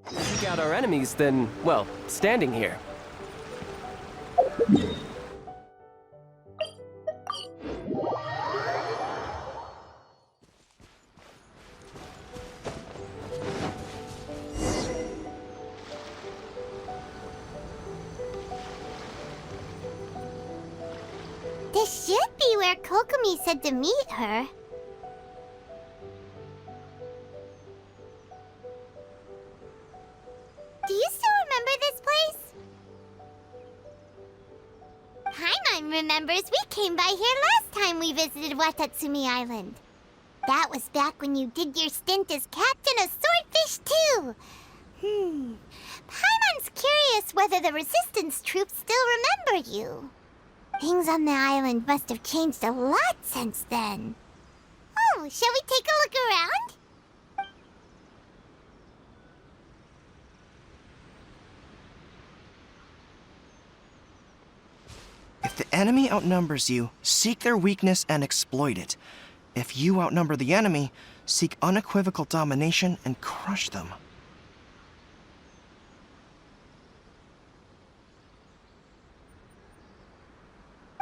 Take out our enemies than, well, standing here. This should be where Kokomi said to meet her. Do you still remember this place? Paimon remembers we came by here last time we visited Watatsumi Island. That was back when you did your stint as captain of Swordfish too. Paimon's curious whether the Resistance troops still remember you. Things on the island must have changed a lot since then. Oh, shall we take a look around? If the enemy outnumbers you, seek their weakness and exploit it. If you outnumber the enemy, seek unequivocal domination and crush them.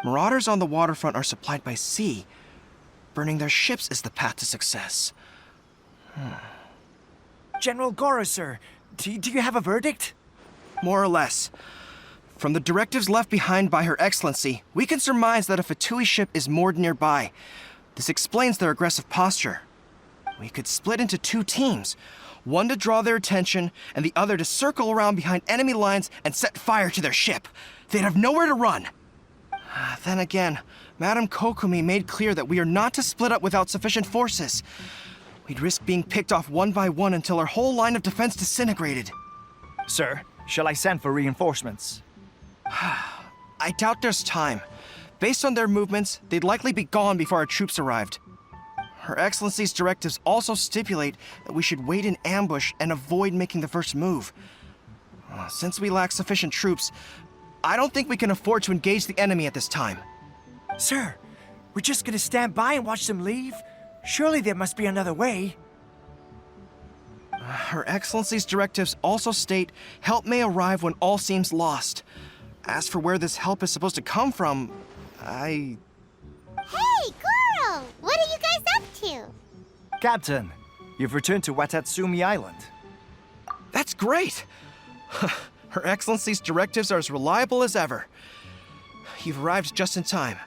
Marauders on the waterfront are supplied by sea. Burning their ships is the path to success. General Goro, sir, do you have a verdict? More or less. From the directives left behind by Her Excellency, we can surmise that a Fatui ship is moored nearby. This explains their aggressive posture. We could split into two teams, one to draw their attention, and the other to circle around behind enemy lines and set fire to their ship. They'd have nowhere to run. Then again, Madame Kokomi made clear that we are not to split up without sufficient forces. We'd risk being picked off one by one until our whole line of defense disintegrated. Sir, shall I send for reinforcements? I doubt there's time. Based on their movements, they'd likely be gone before our troops arrived. Her Excellency's directives also stipulate that we should wait in ambush and avoid making the first move. Since we lack sufficient troops, I don't think we can afford to engage the enemy at this time. Sir, we're just gonna stand by and watch them leave? Surely there must be another way. Her Excellency's directives also state help may arrive when all seems lost. As for where this help is supposed to come from, Hey, Goro! What are you guys up to? Captain, you've returned to Watatsumi Island. That's great! Her Excellency's directives are as reliable as ever. You've arrived just in time.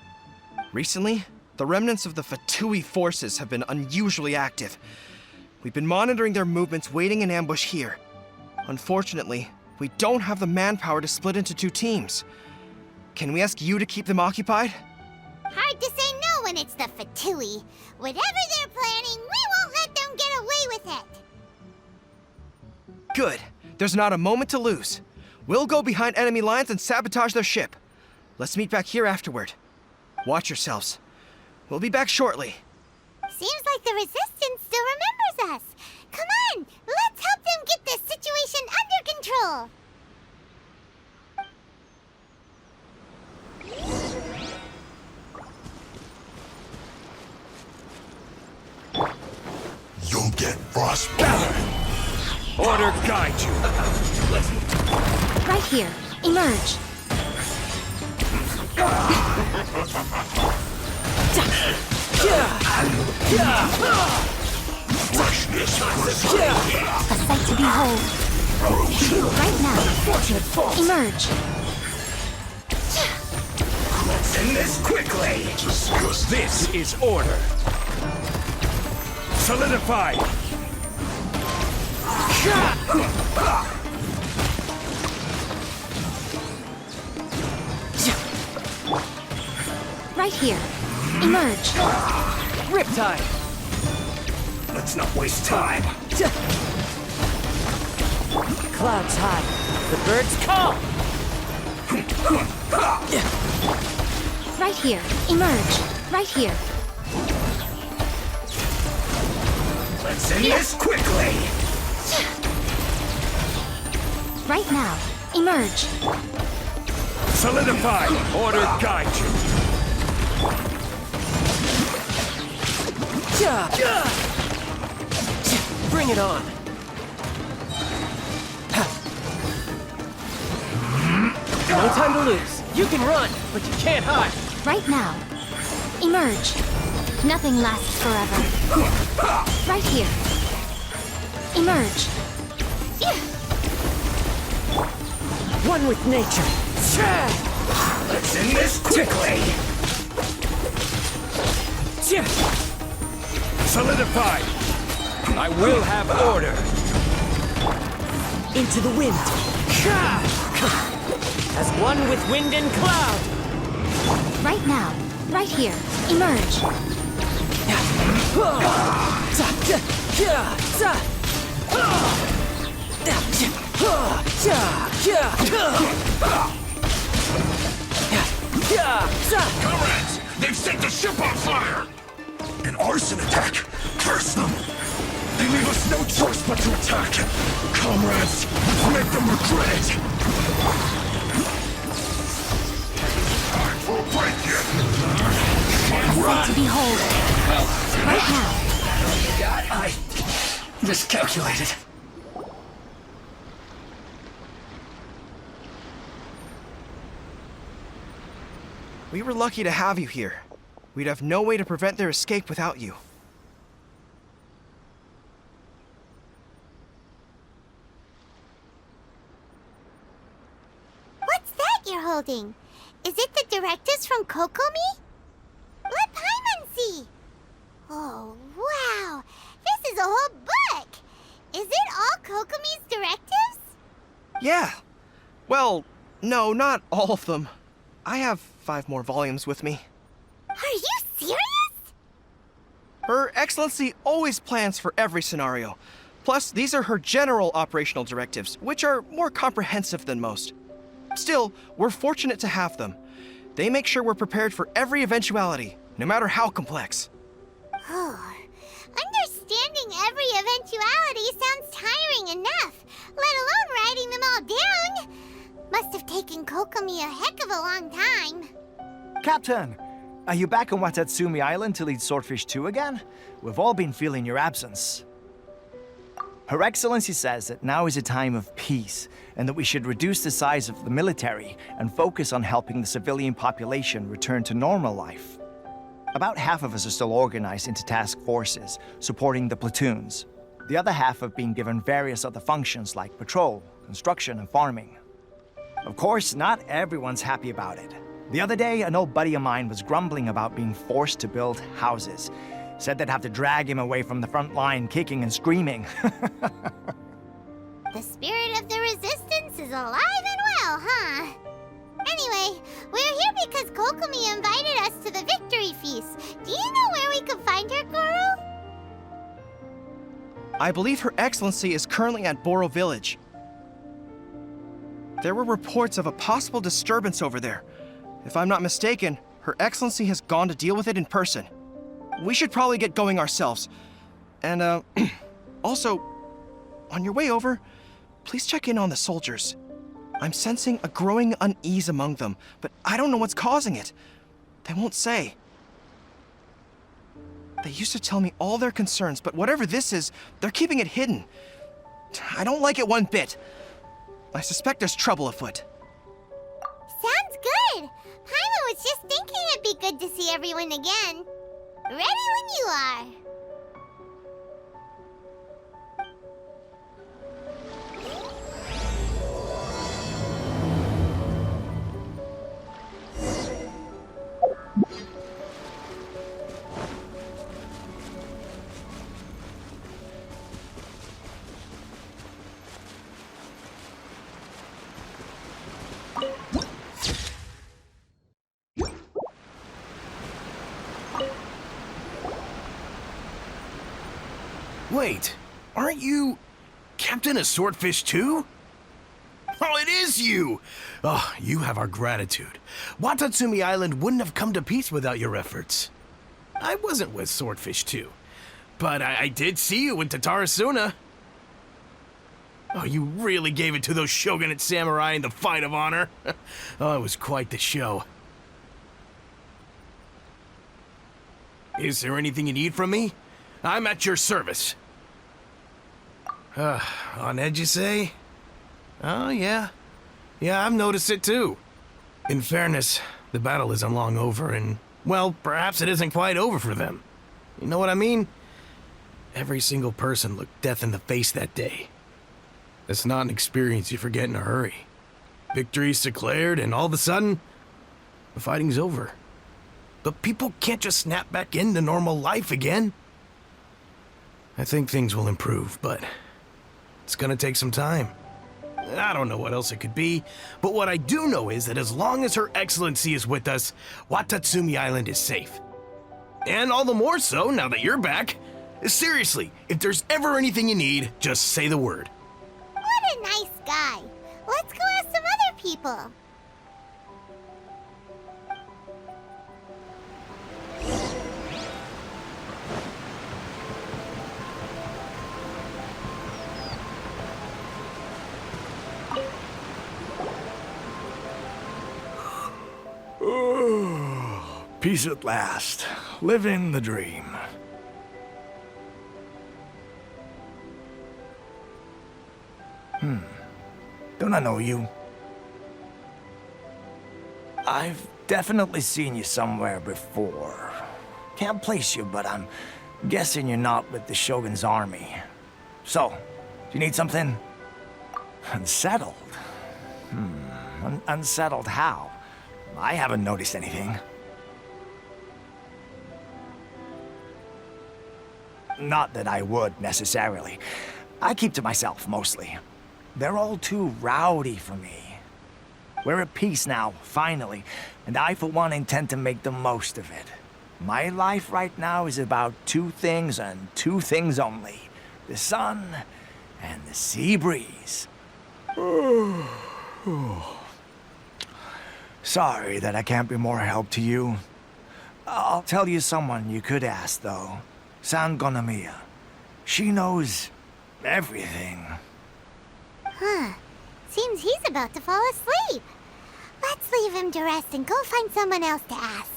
Recently, the remnants of the Fatui forces have been unusually active. We've been monitoring their movements, waiting in ambush here. Unfortunately, we don't have the manpower to split into two teams. Can we ask you to keep them occupied? Hard to say no when it's the Fatui. Whatever they're planning, we won't let them get away with it. Good. There's not a moment to lose. We'll go behind enemy lines and sabotage their ship. Let's meet back here afterward. Watch yourselves. We'll be back shortly. Seems like the Resistance still remembers us. Come on, let's help them get this situation under control. You'll get frostbite. Order guide you. Right here. Emerge. Freshness for A sight to behold. Right now. Emerge. Let's end this quickly. This is order. Solidify. Right here. Emerge. Riptide! Let's not waste time. Clouds high. The birds call! Right here. Emerge. Right here. Let's end this quickly. Right now. Emerge. Solidify. Order guide you. Bring it on! No time to lose. You can run, but you can't hide. Right now. Emerge. Nothing lasts forever. Right here. Emerge. One with nature. Let's end this quickly! Solidified! I will have order! Into the wind. As one with wind and cloud. Right now. Right here. Emerge. Comrades, they've set the ship on fire! An arson attack! Curse them! They leave us no choice but to attack! Comrades, make them regret it! Time for a break yet! Sight to behold. Right now. God, I miscalculated. We were lucky to have you here. We'd have no way to prevent their escape without you. What's that you're holding? Is it the directives from Kokomi? Let Paimon see! Oh, wow! This is a whole book! Is it all Kokomi's directives? Yeah. Well, no, not all of them. I have 5 more volumes with me. Are you serious? Her Excellency always plans for every scenario. Plus, these are her general operational directives, which are more comprehensive than most. Still, we're fortunate to have them. They make sure we're prepared for every eventuality, no matter how complex. Oh, understanding every eventuality sounds tiring enough, let alone writing them all down. Must have taken Kokomi a heck of a long time. Captain, are you back on Watatsumi Island to lead Swordfish 2 again? We've all been feeling your absence. Her Excellency says that now is a time of peace, and that we should reduce the size of the military and focus on helping the civilian population return to normal life. About half of us are still organized into task forces, supporting the platoons. The other half have been given various other functions like patrol, construction, and farming. Of course, not everyone's happy about it. The other day, an old buddy of mine was grumbling about being forced to build houses. Said they'd have to drag him away from the front line, kicking and screaming. The spirit of the resistance is alive and well, huh? Anyway, we're here because Kokomi invited us to the victory feast. Do you know where we could find her, Goro? I believe Her Excellency is currently at Boro Village. There were reports of a possible disturbance over there. If I'm not mistaken, Her Excellency has gone to deal with it in person. We should probably get going ourselves. And, also, on your way over, please check in on the soldiers. I'm sensing a growing unease among them, but I don't know what's causing it. They won't say. They used to tell me all their concerns, but whatever this is, they're keeping it hidden. I don't like it one bit. I suspect there's trouble afoot. Sounds good. Paimon was just thinking it'd be good to see everyone again. Ready when you are. Wait, aren't you Captain of Swordfish too? Oh, it is you! Oh, you have our gratitude. Watatsumi Island wouldn't have come to peace without your efforts. I wasn't with Swordfish 2, but I did see you in Tatarasuna. Oh, you really gave it to those shogunate samurai in the fight of honor. Oh, it was quite the show. Is there anything you need from me? I'm at your service. On edge, you say? Oh, yeah. Yeah, I've noticed it too. In fairness, the battle isn't long over, and, well, perhaps it isn't quite over for them. You know what I mean? Every single person looked death in the face that day. It's not an experience you forget in a hurry. Victory's declared, and all of a sudden, the fighting's over. But people can't just snap back into normal life again. I think things will improve, but it's gonna take some time. I don't know what else it could be, but what I do know is that as long as Her Excellency is with us, Watatsumi Island is safe. And all the more so now that you're back. Seriously, if there's ever anything you need, just say the word. What a nice guy. Let's go ask some other people. Peace at last. Living the dream. Don't I know you? I've definitely seen you somewhere before. Can't place you, but I'm guessing you're not with the Shogun's army. So, do you need something? Unsettled? Unsettled how? I haven't noticed anything. Not that I would, necessarily. I keep to myself, mostly. They're all too rowdy for me. We're at peace now, finally, and I, for one, intend to make the most of it. My life right now is about two things and two things only. The sun and the sea breeze. Sorry that I can't be more help to you. I'll tell you someone you could ask, though. Sangonomiya. She knows everything. Huh. Seems he's about to fall asleep. Let's leave him to rest and go find someone else to ask.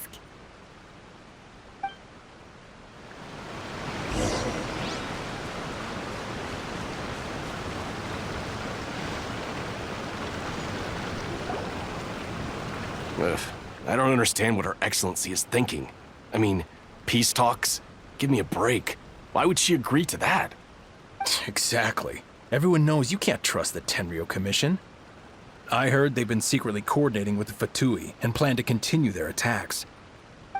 Ugh, I don't understand what Her Excellency is thinking. I mean, peace talks? Give me a break. Why would she agree to that? Exactly. Everyone knows you can't trust the Tenryou Commission. I heard they've been secretly coordinating with the Fatui and plan to continue their attacks.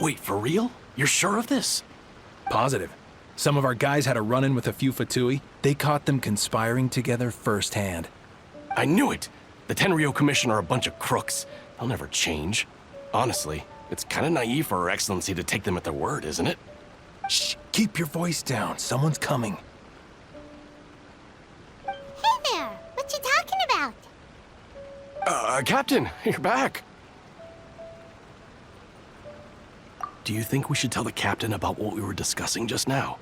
Wait, for real? You're sure of this? Positive. Some of our guys had a run-in with a few Fatui. They caught them conspiring together firsthand. I knew it! The Tenryou Commission are a bunch of crooks. They'll never change. Honestly, it's kind of naive for Her Excellency to take them at their word, isn't it? Shh, keep your voice down. Someone's coming. Hey there! What you talking about? Captain, you're back. Do you think we should tell the captain about what we were discussing just now?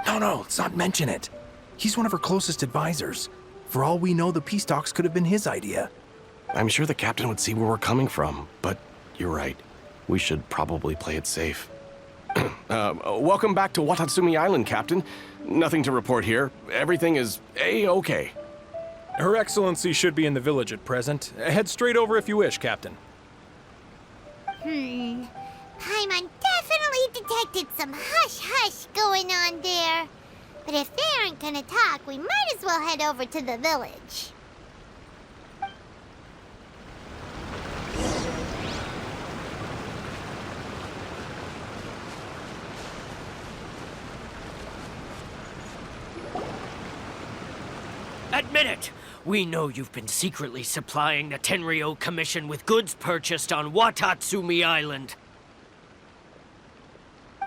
No, let's not mention it. He's one of her closest advisors. For all we know, the peace talks could have been his idea. I'm sure the captain would see where we're coming from, but you're right. We should probably play it safe. Welcome back to Watatsumi Island, Captain. Nothing to report here. Everything is A-okay. Her Excellency should be in the village at present. Head straight over if you wish, Captain. Paimon definitely detected some hush-hush going on there. But if they aren't gonna talk, we might as well head over to the village. Admit it! We know you've been secretly supplying the Tenryou Commission with goods purchased on Watatsumi Island.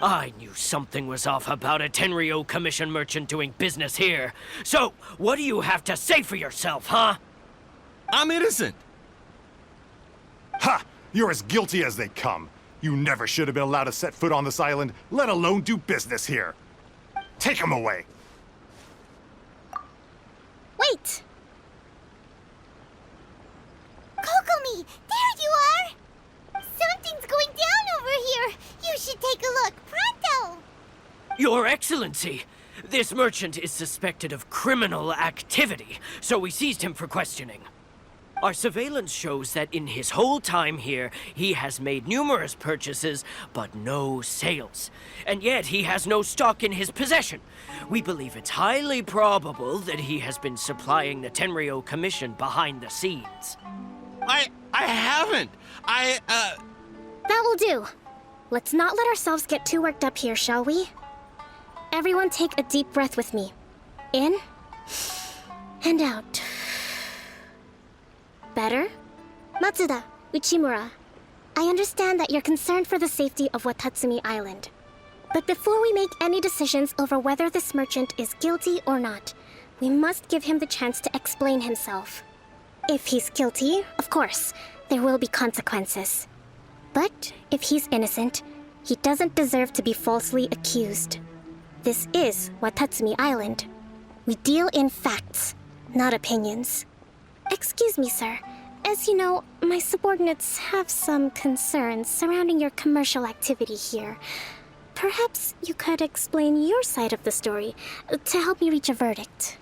I knew something was off about a Tenryou Commission merchant doing business here. So, what do you have to say for yourself, huh? I'm innocent! Ha! You're as guilty as they come. You never should have been allowed to set foot on this island, let alone do business here. Take him away! Wait! Kokomi! There you are! Something's going down over here! You should take a look, pronto! Your Excellency! This merchant is suspected of criminal activity, so we seized him for questioning. Our surveillance shows that in his whole time here, he has made numerous purchases, but no sales. And yet he has no stock in his possession. We believe it's highly probable that he has been supplying the Tenryo Commission behind the scenes. I haven't. That will do. Let's not let ourselves get too worked up here, shall we? Everyone take a deep breath with me. In and out. Better? Matsuda, Uchimura, I understand that you're concerned for the safety of Watatsumi Island. But before we make any decisions over whether this merchant is guilty or not, we must give him the chance to explain himself. If he's guilty, of course, there will be consequences. But if he's innocent, he doesn't deserve to be falsely accused. This is Watatsumi Island. We deal in facts, not opinions. Excuse me, sir. As you know, my subordinates have some concerns surrounding your commercial activity here. Perhaps you could explain your side of the story to help me reach a verdict.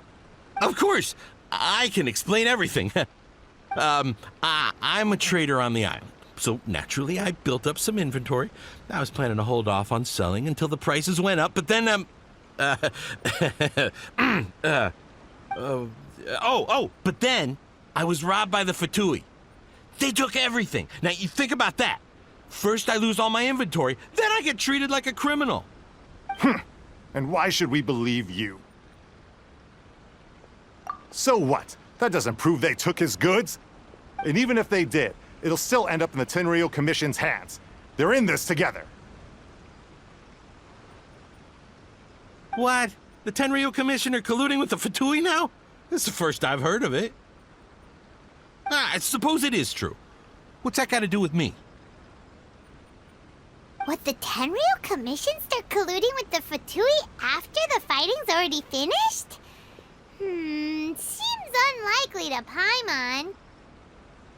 Of course, I can explain everything. I'm a trader on the island, so naturally I built up some inventory. I was planning to hold off on selling until the prices went up, but then, but then I was robbed by the Fatui. They took everything. Now, you think about that. First I lose all my inventory, then I get treated like a criminal. And why should we believe you? So what? That doesn't prove they took his goods. And even if they did, it'll still end up in the Tenryo Commission's hands. They're in this together. What? The Tenryo Commission are colluding with the Fatui now? This is the first I've heard of it. I suppose it is true. What's that got to do with me? What, the Tenryo Commission start colluding with the Fatui after the fighting's already finished? Seems unlikely to Paimon.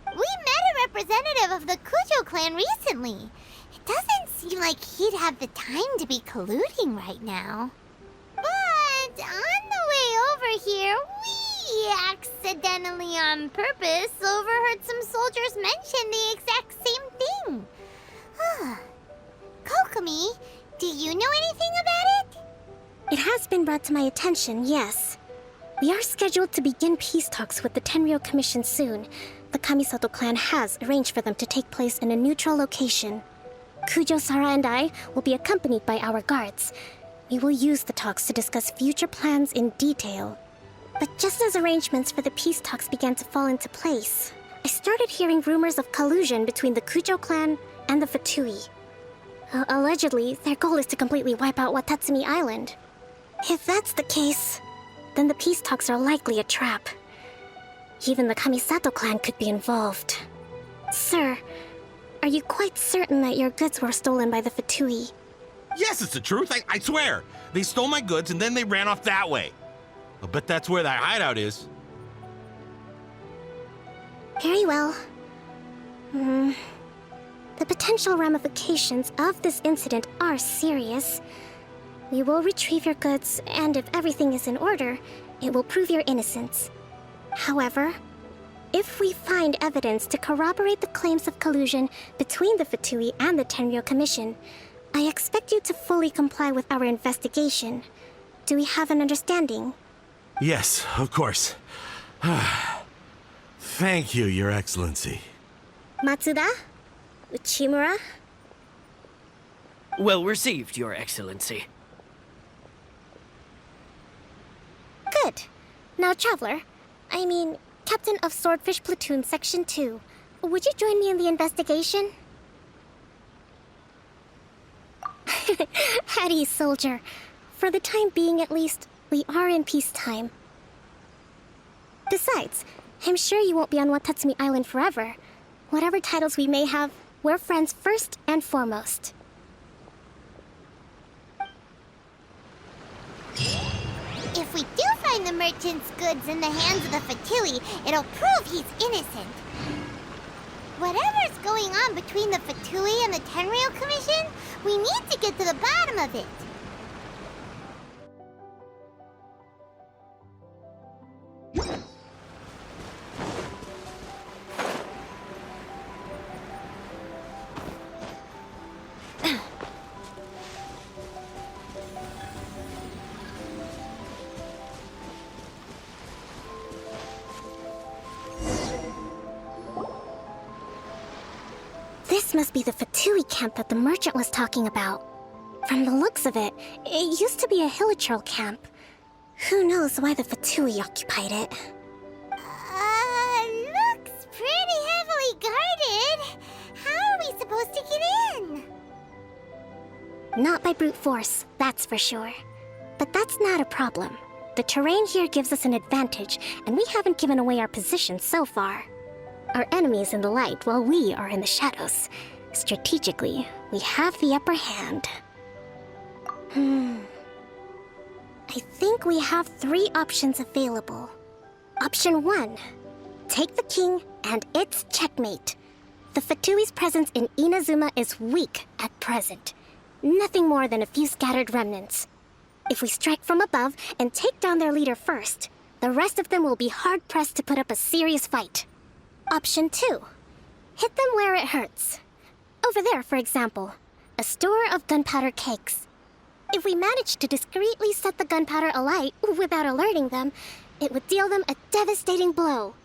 We met a representative of the Kujo clan recently. It doesn't seem like he'd have the time to be colluding right now. But on the way over here, we accidentally on purpose overheard some soldiers mention the exact same thing. Kokomi, do you know anything about it? It has been brought to my attention, yes. We are scheduled to begin peace talks with the Tenryo Commission soon. The Kamisato clan has arranged for them to take place in a neutral location. Kujo-Sara and I will be accompanied by our guards. We will use the talks to discuss future plans in detail. But just as arrangements for the peace talks began to fall into place, I started hearing rumors of collusion between the Kujo clan and the Fatui. Allegedly, their goal is to completely wipe out Watatsumi Island. If that's the case, then the peace talks are likely a trap. Even the Kamisato clan could be involved. Sir, are you quite certain that your goods were stolen by the Fatui? Yes, it's the truth. I swear. They stole my goods and then they ran off that way. I'll bet that's where that hideout is. Very well. The potential ramifications of this incident are serious. We will retrieve your goods, and if everything is in order, it will prove your innocence. However, if we find evidence to corroborate the claims of collusion between the Fatui and the Tenryo Commission, I expect you to fully comply with our investigation. Do we have an understanding? Yes, of course. Thank you, Your Excellency. Matsuda? Uchimura? Well received, Your Excellency. Good. Now, Traveler, Captain of Swordfish Platoon Section 2, would you join me in the investigation? At ease, soldier. For the time being, at least, we are in peacetime. Besides, I'm sure you won't be on Watatsumi Island forever. Whatever titles we may have, we're friends first and foremost. If we do find the merchant's goods in the hands of the Fatui, it'll prove he's innocent. Whatever's going on between the Fatui and the Tenryo Commission, we need to get to the bottom of it. must be the Fatui camp that the merchant was talking about. From the looks of it, it used to be a hilichurl camp. Who knows why the Fatui occupied it? Looks pretty heavily guarded. How are we supposed to get in? Not by brute force, that's for sure. But that's not a problem. The terrain here gives us an advantage, and we haven't given away our position so far. Our enemy is in the light, while we are in the shadows. Strategically, we have the upper hand. I think we have 3 options available. Option 1. Take the king, and it's checkmate. The Fatui's presence in Inazuma is weak at present. Nothing more than a few scattered remnants. If we strike from above and take down their leader first, the rest of them will be hard-pressed to put up a serious fight. Option 2. Hit them where it hurts. Over there, for example, a store of gunpowder cakes. If we manage to discreetly set the gunpowder alight without alerting them, it would deal them a devastating blow.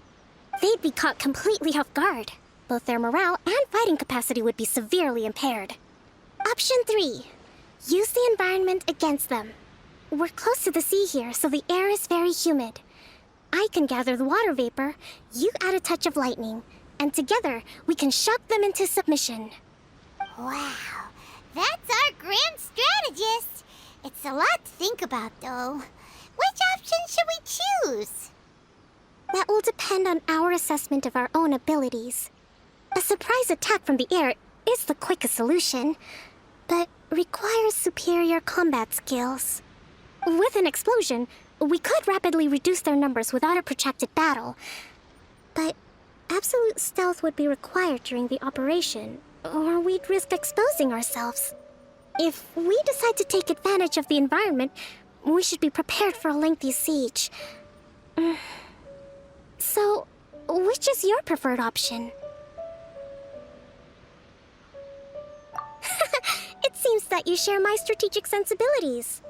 They'd be caught completely off guard. Both their morale and fighting capacity would be severely impaired. Option 3. Use the environment against them. We're close to the sea here, so the air is very humid. I can gather the water vapor, you add a touch of lightning, and together we can shock them into submission. Wow, that's our grand strategist. It's a lot to think about, though. Which option should we choose? That will depend on our assessment of our own abilities. A surprise attack from the air is the quickest solution, but requires superior combat skills. With an explosion, we could rapidly reduce their numbers without a protracted battle. But absolute stealth would be required during the operation, or we'd risk exposing ourselves. If we decide to take advantage of the environment, we should be prepared for a lengthy siege. So, which is your preferred option? It seems that you share my strategic sensibilities.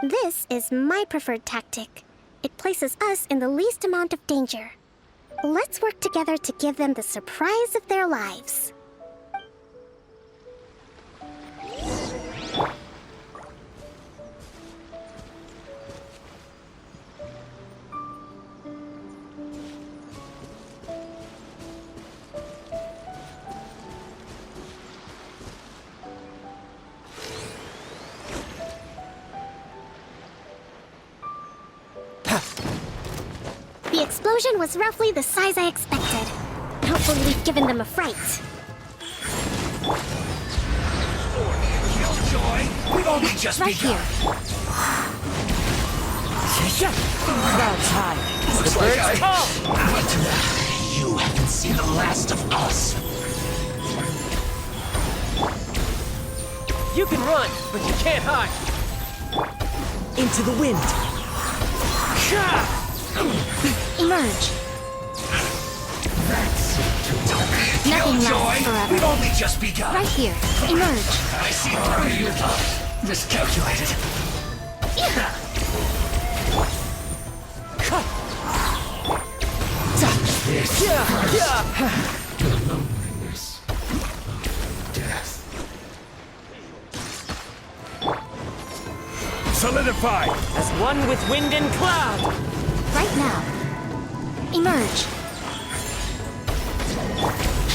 This is my preferred tactic. It places us in the least amount of danger. Let's work together to give them the surprise of their lives. The explosion was roughly the size I expected. Hopefully we've given them a fright. We've only just Right begun. Here. Clouds high. Looks The like birds tall. But you haven't seen the last of us. You can run, but you can't hide. Into the wind. Emerge. Nothing lasts forever. We've only just begun. Right here. Emerge. I see through you, though. Miscalculated. This the loneliness of death. Solidify! As one with wind and cloud. Right now. Emerge.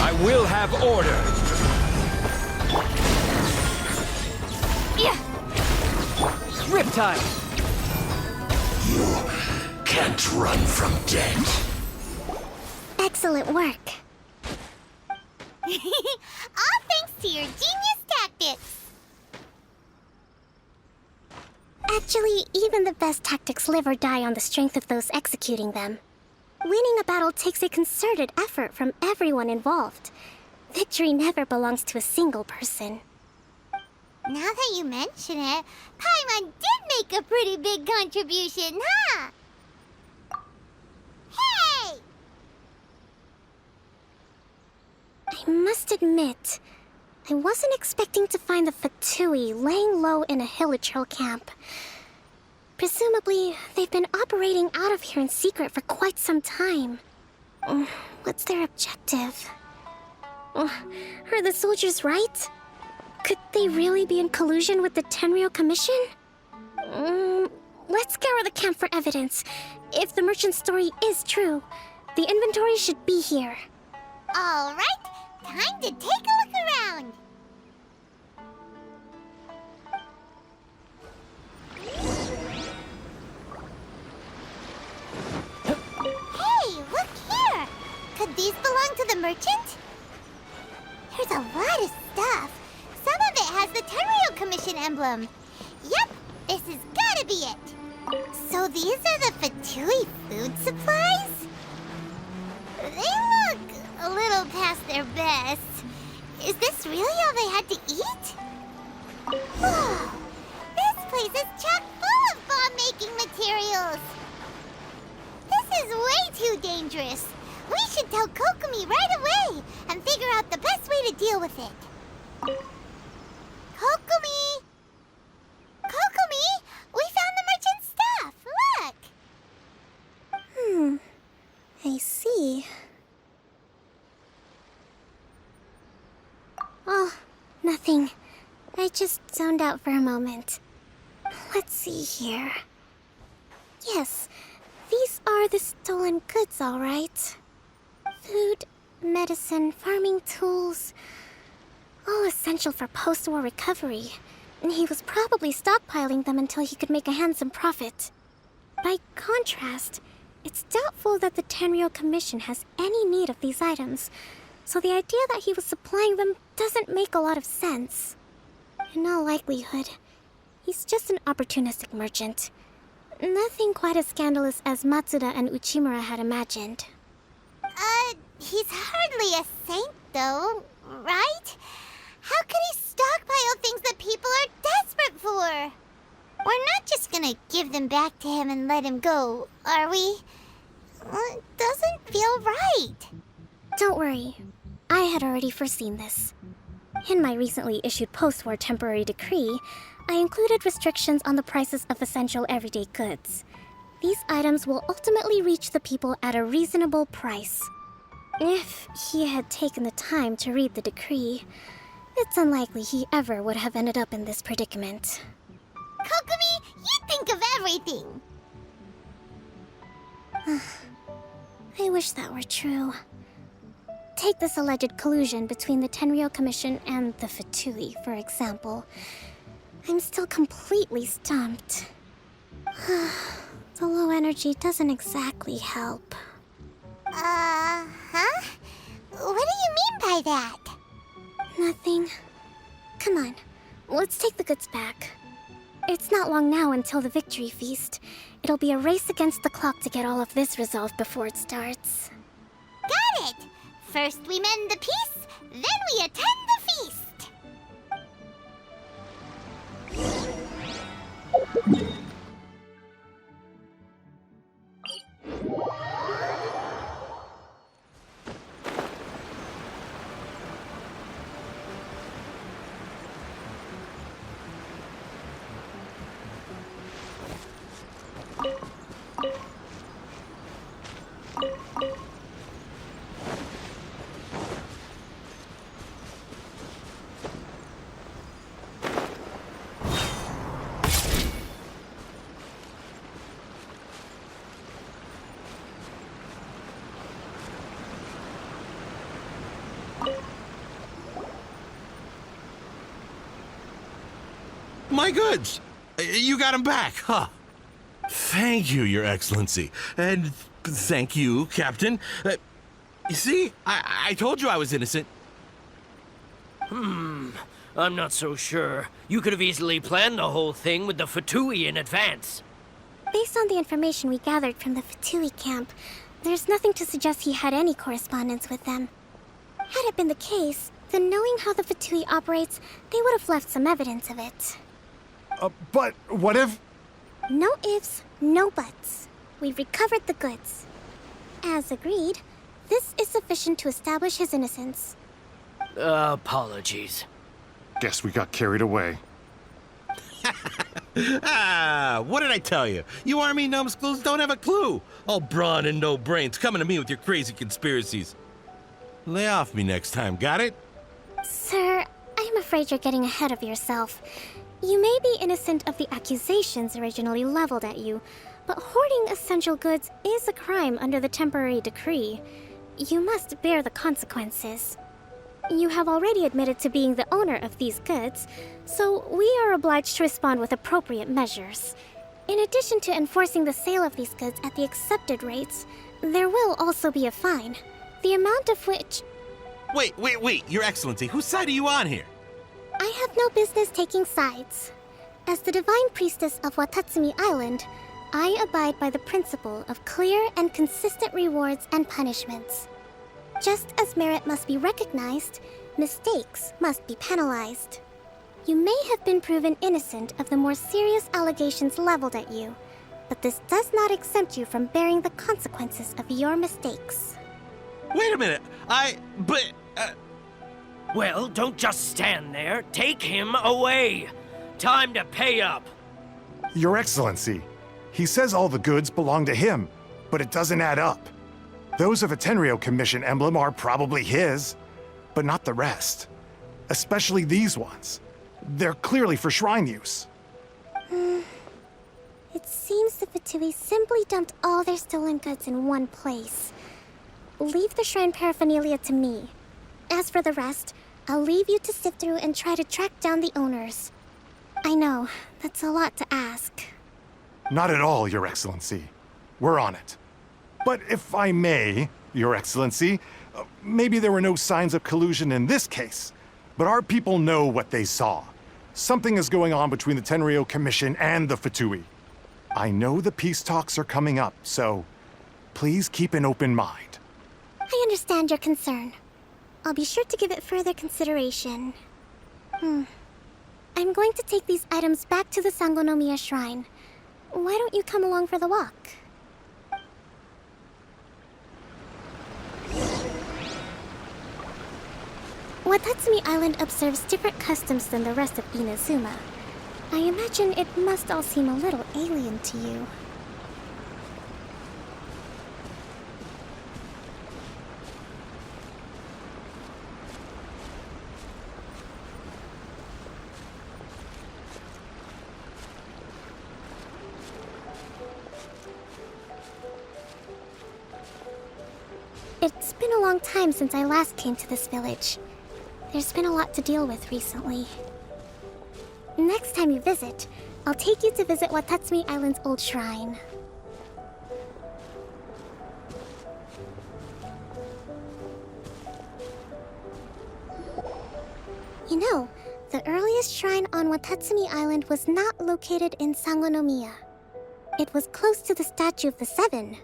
I will have order. Riptide. You can't run from death. Excellent work. All thanks to your genius tactics. Actually, even the best tactics live or die on the strength of those executing them. Winning a battle takes a concerted effort from everyone involved. Victory never belongs to a single person. Now that you mention it, Paimon did make a pretty big contribution, huh? Hey! I must admit, I wasn't expecting to find the Fatui laying low in a hilichurl camp. Presumably, they've been operating out of here in secret for quite some time. What's their objective? Are the soldiers right? Could they really be in collusion with the Tenryou Commission? Let's scour the camp for evidence. If the merchant's story is true, the inventory should be here. All right, time to take a look around. Hey, look here. Could these belong to the merchant? There's a lot of stuff. Some of it has the Tenryou Commission emblem. Yep, this has gotta be it. So these are the Fatui food supplies? They look a little past their best. Is this really all they had to eat? Whoa, this place is chock full of bomb-making materials. This is way too dangerous. We should tell Kokomi right away and figure out the best way to deal with it. Kokomi! Kokomi! We found the merchant's stuff! Look! I see. Oh, nothing. I just zoned out for a moment. Let's see here. Yes, these are the stolen goods, all right. Food, medicine, farming tools. All essential for post-war recovery. And he was probably stockpiling them until he could make a handsome profit. By contrast, it's doubtful that the Tenryou Commission has any need of these items, so the idea that he was supplying them doesn't make a lot of sense. In all likelihood, he's just an opportunistic merchant. Nothing quite as scandalous as Matsuda and Uchimura had imagined. He's hardly a saint, though, right? How could he stockpile things that people are desperate for? We're not just gonna give them back to him and let him go, are we? It doesn't feel right. Don't worry. I had already foreseen this. In my recently issued post-war temporary decree, I included restrictions on the prices of essential everyday goods. These items will ultimately reach the people at a reasonable price. If he had taken the time to read the decree, it's unlikely he ever would have ended up in this predicament. Kokomi, you think of everything! I wish that were true. Take this alleged collusion between the Tenryou Commission and the Fatui, for example. I'm still completely stumped. The low energy doesn't exactly help. Huh? What do you mean by that? Nothing. Come on, let's take the goods back. It's not long now until the victory feast. It'll be a race against the clock to get all of this resolved before it starts. Got it! First we mend the peace, then we attend the feast! My goods! You got them back, huh? Thank you, Your Excellency. And thank you, Captain. You see, I told you I was innocent. I'm not so sure. You could have easily planned the whole thing with the Fatui in advance. Based on the information we gathered from the Fatui camp, there's nothing to suggest he had any correspondence with them. Had it been the case, then knowing how the Fatui operates, they would have left some evidence of it. But what if... No ifs, no buts. We've recovered the goods. As agreed, this is sufficient to establish his innocence. Apologies. Guess we got carried away. What did I tell you? You army numbskulls don't have a clue. All brawn and no brains coming to me with your crazy conspiracies. Lay off me next time, got it? Sir, I'm afraid you're getting ahead of yourself. You may be innocent of the accusations originally leveled at you, but hoarding essential goods is a crime under the temporary decree. You must bear the consequences. You have already admitted to being the owner of these goods, so we are obliged to respond with appropriate measures. In addition to enforcing the sale of these goods at the accepted rates, there will also be a fine, the amount of which... Wait, Your Excellency, whose side are you on here? I have no business taking sides. As the Divine Priestess of Watatsumi Island, I abide by the principle of clear and consistent rewards and punishments. Just as merit must be recognized, mistakes must be penalized. You may have been proven innocent of the more serious allegations leveled at you, but this does not exempt you from bearing the consequences of your mistakes. Wait a minute, Well, don't just stand there. Take him away. Time to pay up. Your Excellency, he says all the goods belong to him, but it doesn't add up. Those of a Tenryo Commission emblem are probably his, but not the rest. Especially these ones. They're clearly for shrine use. It seems the Fatui simply dumped all their stolen goods in one place. Leave the shrine paraphernalia to me. As for the rest, I'll leave you to sift through and try to track down the owners. I know, that's a lot to ask. Not at all, Your Excellency. We're on it. But if I may, Your Excellency, maybe there were no signs of collusion in this case, but our people know what they saw. Something is going on between the Tenryo Commission and the Fatui. I know the peace talks are coming up, so please keep an open mind. I understand your concern. I'll be sure to give it further consideration. I'm going to take these items back to the Sangonomiya Shrine. Why don't you come along for the walk? Watatsumi Island observes different customs than the rest of Inazuma. I imagine it must all seem a little alien to you. It's been a long time since I last came to this village. There's been a lot to deal with recently. Next time you visit, I'll take you to visit Watatsumi Island's old shrine. You know, the earliest shrine on Watatsumi Island was not located in Sangonomiya. It was close to the Statue of the Seven.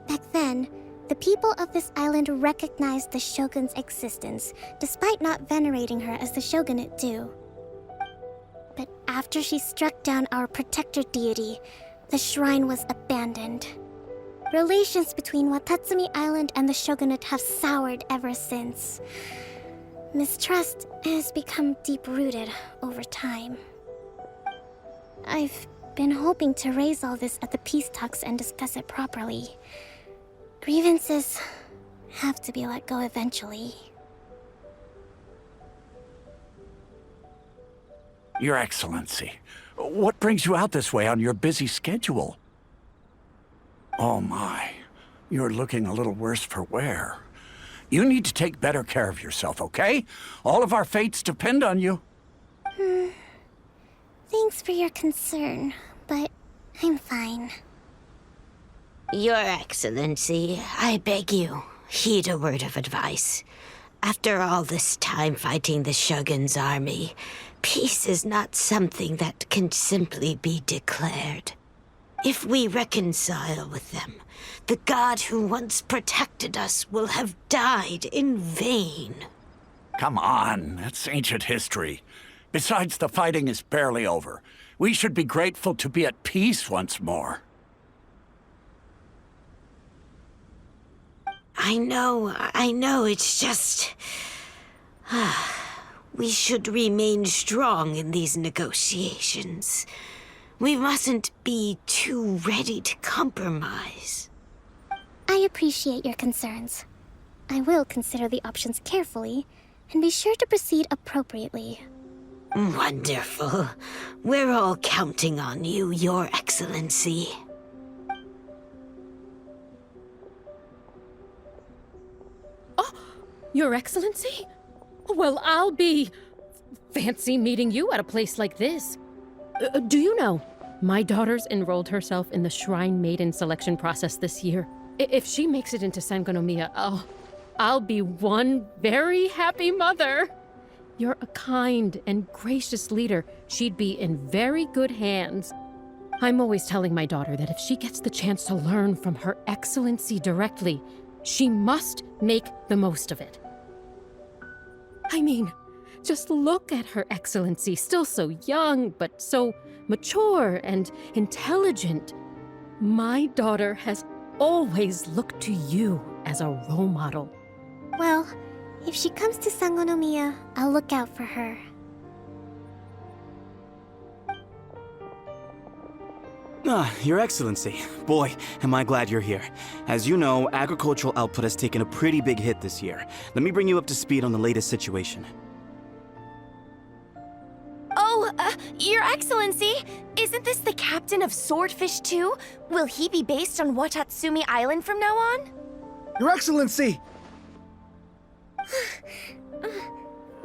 Back then, the people of this island recognized the shogun's existence, despite not venerating her as the shogunate do. But after she struck down our protector deity, the shrine was abandoned. Relations between Watatsumi Island and the shogunate have soured ever since. Mistrust has become deep-rooted over time. I've been hoping to raise all this at the peace talks and discuss it properly. Grievances have to be let go eventually. Your Excellency, what brings you out this way on your busy schedule? Oh my, you're looking a little worse for wear. You need to take better care of yourself, okay? All of our fates depend on you. Thanks for your concern, but I'm fine. Your Excellency, I beg you, heed a word of advice. After all this time fighting the Shogun's army, peace is not something that can simply be declared. If we reconcile with them, the god who once protected us will have died in vain. Come on, that's ancient history. Besides, the fighting is barely over. We should be grateful to be at peace once more. I know, it's just... we should remain strong in these negotiations. We mustn't be too ready to compromise. I appreciate your concerns. I will consider the options carefully and be sure to proceed appropriately. Wonderful. We're all counting on you, Your Excellency. Your Excellency? Well, I'll be... fancy meeting you at a place like this. Do you know, my daughter's enrolled herself in the Shrine Maiden selection process this year. If she makes it into Sangonomiya, I'll be one very happy mother. You're a kind and gracious leader. She'd be in very good hands. I'm always telling my daughter that if she gets the chance to learn from Her Excellency directly, she must make the most of it. I mean, just look at Her Excellency, still so young, but so mature and intelligent. My daughter has always looked to you as a role model. Well, if she comes to Sangonomiya, I'll look out for her. Your Excellency. Boy, am I glad you're here. As you know, agricultural output has taken a pretty big hit this year. Let me bring you up to speed on the latest situation. Oh, Your Excellency, isn't this the captain of Swordfish 2? Will he be based on Watatsumi Island from now on? Your Excellency!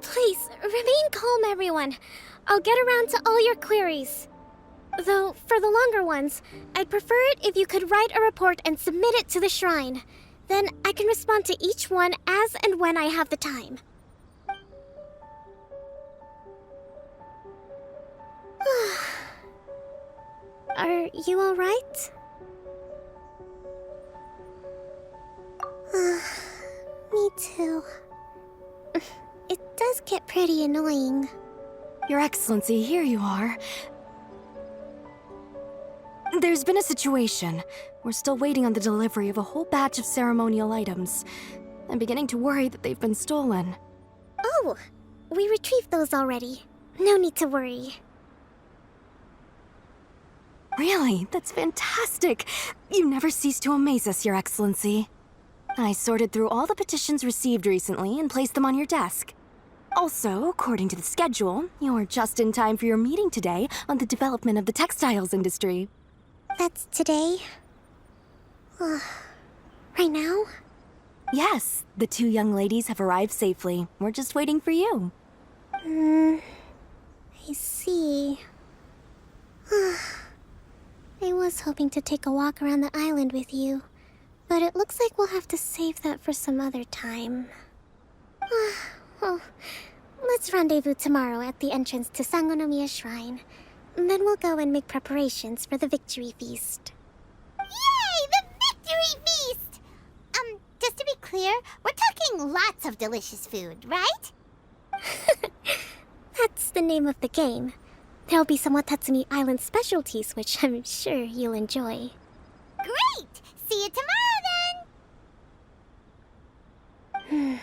Please, remain calm, everyone. I'll get around to all your queries. Though, for the longer ones, I'd prefer it if you could write a report and submit it to the shrine. Then I can respond to each one as and when I have the time. Are you alright? Me too. It does get pretty annoying. Your Excellency, here you are. There's been a situation. We're still waiting on the delivery of a whole batch of ceremonial items. I'm beginning to worry that they've been stolen. Oh, we retrieved those already. No need to worry. Really? That's fantastic. You never cease to amaze us, Your Excellency. I sorted through all the petitions received recently and placed them on your desk. Also, according to the schedule, you're just in time for your meeting today on the development of the textiles industry. That's today? Right now? Yes, the two young ladies have arrived safely. We're just waiting for you. I see. I was hoping to take a walk around the island with you, but it looks like we'll have to save that for some other time. Well, let's rendezvous tomorrow at the entrance to Sangonomiya Shrine. Then we'll go and make preparations for the victory feast. Yay! The victory feast! Just to be clear, we're talking lots of delicious food, right? That's the name of the game. There'll be some Watatsumi Island specialties, which I'm sure you'll enjoy. Great! See you tomorrow, then!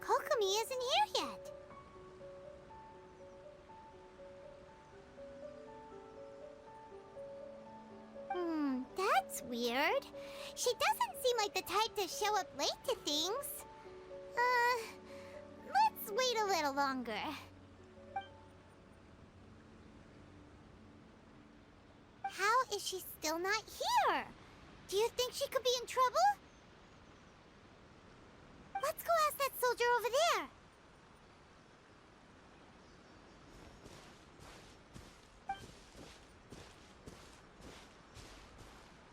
Kokomi isn't here yet. That's weird. She doesn't seem like the type to show up late to things. Let's wait a little longer. How is she still not here? Do you think she could be in trouble? Let's go ask that soldier over there.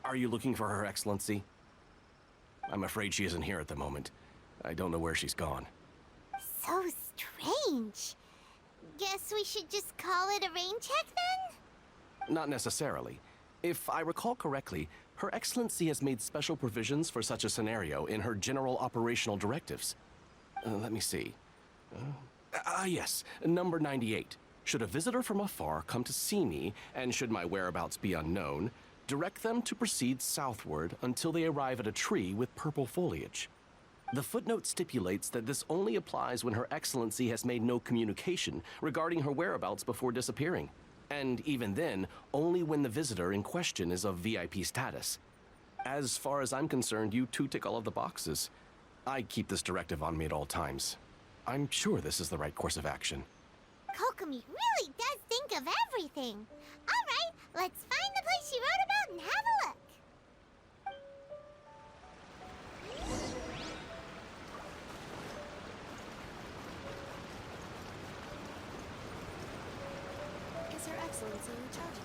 Are you looking for Her Excellency? I'm afraid she isn't here at the moment. I don't know where she's gone. So strange. Guess we should just call it a rain check then? Not necessarily. If I recall correctly, Her Excellency has made special provisions for such a scenario in her general operational directives. Let me see. Yes, number 98. Should a visitor from afar come to see me, and should my whereabouts be unknown, direct them to proceed southward until they arrive at a tree with purple foliage. The footnote stipulates that this only applies when Her Excellency has made no communication regarding her whereabouts before disappearing, and even then, only when the visitor in question is of VIP status. As far as I'm concerned, you two tick all of the boxes. I keep this directive on me at all times. I'm sure this is the right course of action. Kokomi really does think of everything. All right, let's find the place she wrote about and have a look. Is Her Excellency in charge?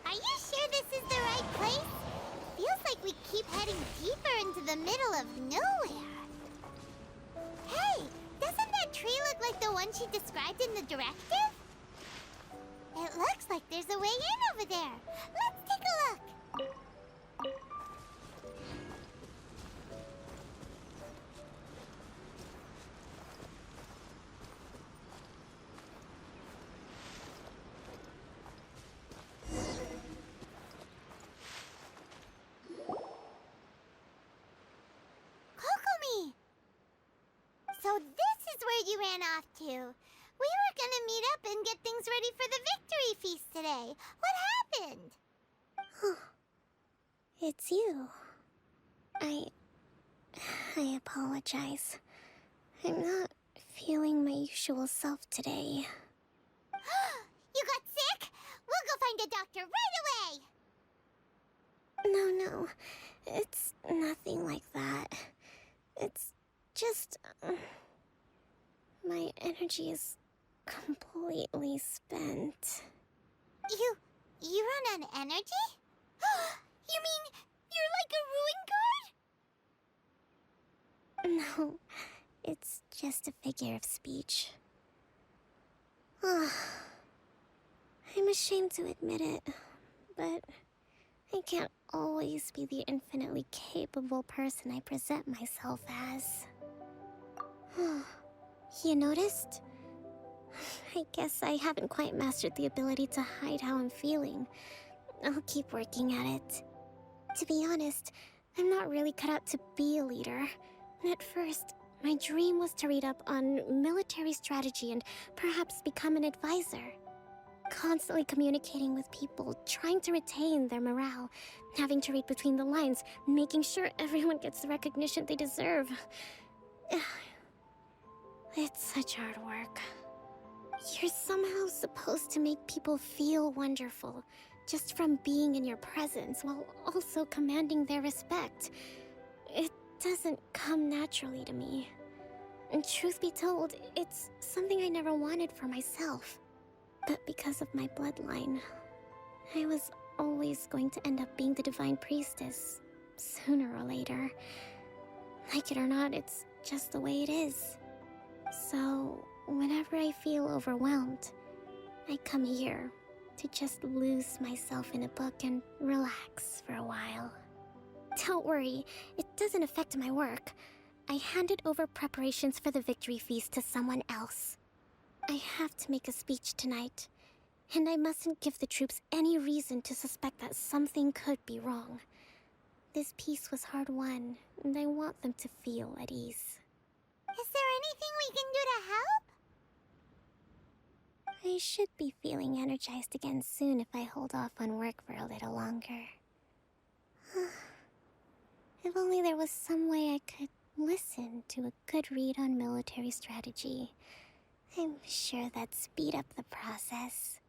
Are you sure this is the right place? Feels like we keep heading deeper into the middle of nowhere. Hey, doesn't that tree look like the one she described in the directive? It looks like there's a way in over there. Let's take a look. Kokomi! So this is where you ran off to. We were gonna meet up and get things ready for the victory feast today. What happened? It's you. I apologize. I'm not feeling my usual self today. You got sick? We'll go find a doctor right away! No. It's nothing like that. It's just... my energy is completely spent. You run on energy? You mean you're like a ruin guard? No, it's just a figure of speech. I'm ashamed to admit it, but I can't always be the infinitely capable person I present myself as. You noticed? I guess I haven't quite mastered the ability to hide how I'm feeling. I'll keep working at it. To be honest, I'm not really cut out to be a leader. At first, my dream was to read up on military strategy and perhaps become an advisor. Constantly communicating with people, trying to retain their morale, having to read between the lines, making sure everyone gets the recognition they deserve. It's such hard work. You're somehow supposed to make people feel wonderful, just from being in your presence, while also commanding their respect. It doesn't come naturally to me. And truth be told, it's something I never wanted for myself. But because of my bloodline, I was always going to end up being the Divine Priestess, sooner or later. Like it or not, it's just the way it is. So, whenever I feel overwhelmed, I come here to just lose myself in a book and relax for a while. Don't worry, it doesn't affect my work. I handed over preparations for the victory feast to someone else. I have to make a speech tonight, and I mustn't give the troops any reason to suspect that something could be wrong. This peace was hard won, and I want them to feel at ease. Is there anything we can do to help? I should be feeling energized again soon if I hold off on work for a little longer. If only there was some way I could listen to a good read on military strategy. I'm sure that'd speed up the process.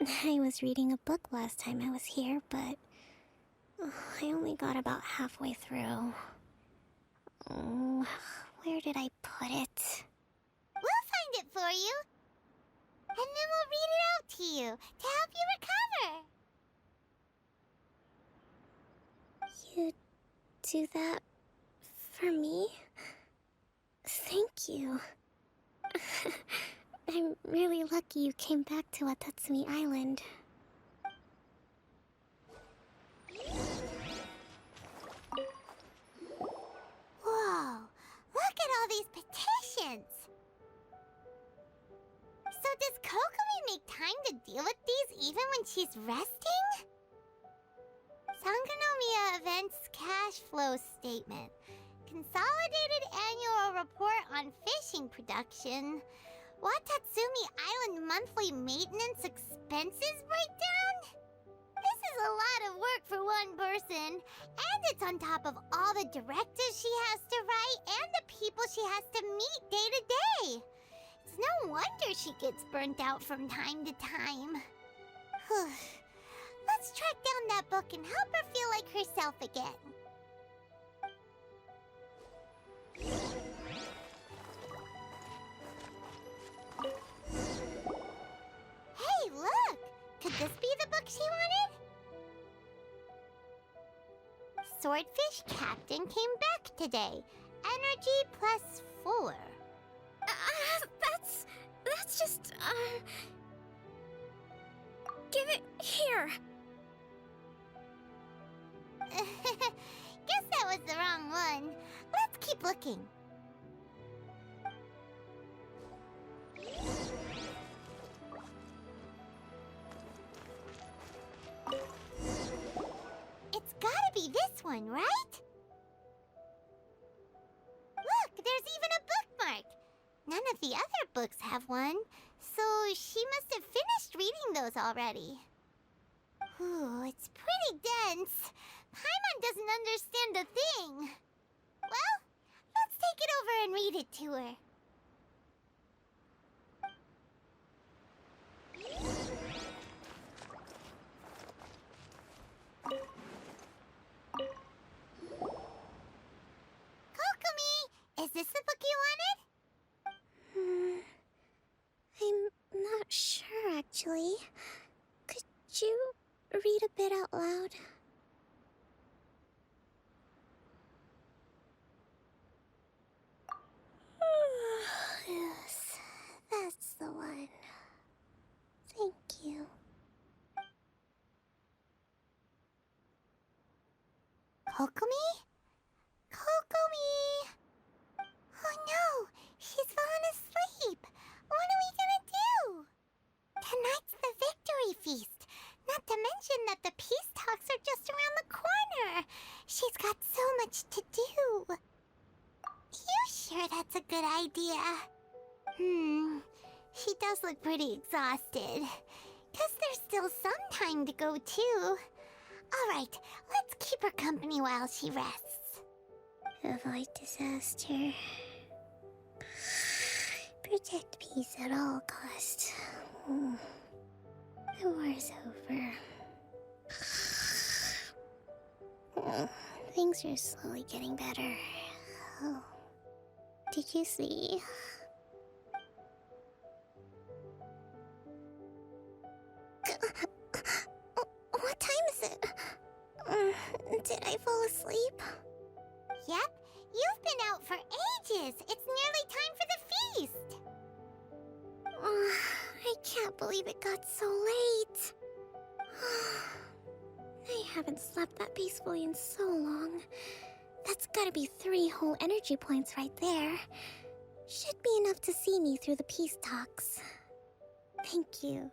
I was reading a book last time I was here, but I only got about halfway through. Where did I put it? We'll find it for you. And then we'll read it out to you to help you recover. You do that for me? Thank you. I'm really lucky you came back to Watatsumi Island. Whoa, look at all these petitions! So does Kokomi make time to deal with these even when she's resting? Sangonomiya Events Cash Flow Statement. Consolidated Annual Report on Fishing Production. Watatsumi Island Monthly Maintenance Expenses Breakdown? This is a lot of work for one person, and it's on top of all the directives she has to write and the people she has to meet day to day. It's no wonder she gets burnt out from time to time. Let's track down that book and help her feel like herself again. Hey, look! Could this be the book she wanted? Swordfish Captain came back today. Energy +4. That's just, give it here. Guess that was the wrong one. Let's keep looking. It's gotta be this one, right? Look, there's even a bookmark. None of the other books have one, so she must have finished reading those already. Ooh, it's pretty dense. Paimon doesn't understand a thing. Well, let's take it over and read it to her. Kokomi, is this the book you wanted? I'm not sure, actually. Could you read a bit out loud? Yes, that's the one. Thank you. Kokomi? Kokomi! Oh no, she's fallen asleep. What are we gonna do? Tonight's the victory feast. Not to mention that the peace talks are just around the corner. She's got so much to do. You sure that's a good idea? She does look pretty exhausted. Guess there's still some time to go too. Alright, let's keep her company while she rests. Avoid disaster. Protect peace at all costs. The war's over. Things are slowly getting better. Oh. Did you see? What time is it? Did I fall asleep? Yep, you've been out for ages. It's nearly time for the feast. I can't believe it got so late. I haven't slept that peacefully in so long. That's gotta be 3 whole energy points right there. Should be enough to see me through the peace talks. Thank you.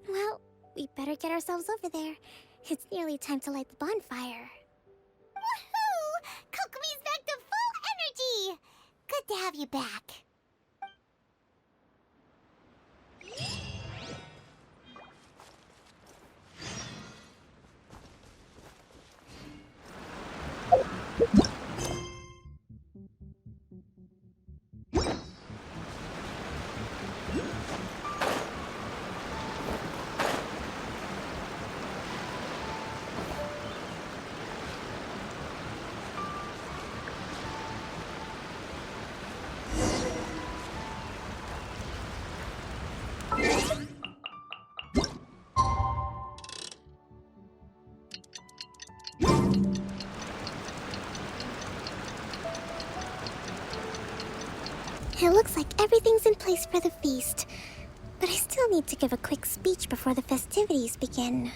Well, we better get ourselves over there. It's nearly time to light the bonfire. Woohoo! Kokomi's back to full energy! Good to have you back. place for the feast, but I still need to give a quick speech before the festivities begin.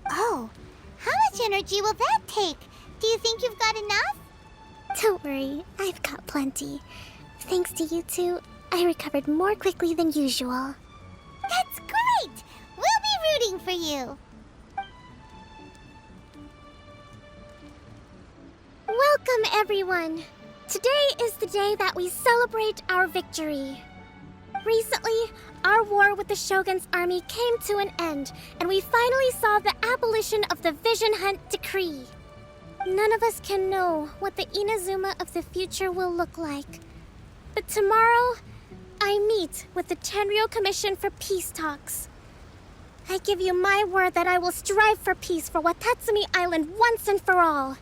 Oh, how much energy will that take? Do you think you've got enough? Don't worry, I've got plenty. Thanks to you two, I recovered more quickly than usual. That's great! We'll be rooting for you. Welcome, everyone! Today is the day that we celebrate our victory. Recently, our war with the Shogun's army came to an end, and we finally saw the abolition of the Vision Hunt Decree. None of us can know what the Inazuma of the future will look like. But tomorrow, I meet with the Tenryou Commission for peace talks. I give you my word that I will strive for peace for Watatsumi Island once and for all.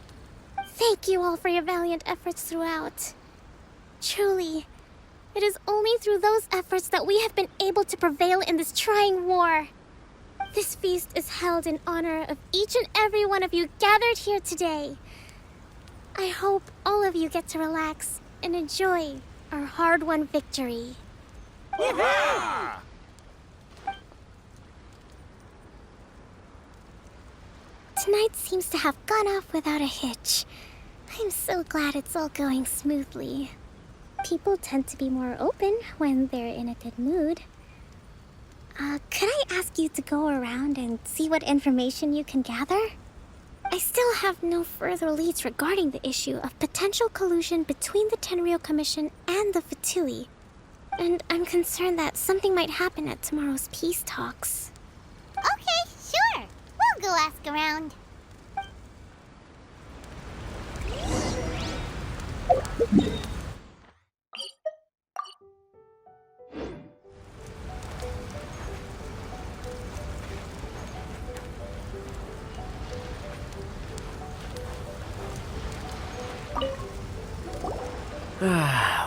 Thank you all for your valiant efforts throughout. Truly, it is only through those efforts that we have been able to prevail in this trying war. This feast is held in honor of each and every one of you gathered here today. I hope all of you get to relax and enjoy our hard-won victory. Hurrah! Tonight seems to have gone off without a hitch. I'm so glad it's all going smoothly. People tend to be more open when they're in a good mood. Could I ask you to go around and see what information you can gather? I still have no further leads regarding the issue of potential collusion between the Tenryou Commission and the Fatui. And I'm concerned that something might happen at tomorrow's peace talks. Okay, sure. We'll go ask around.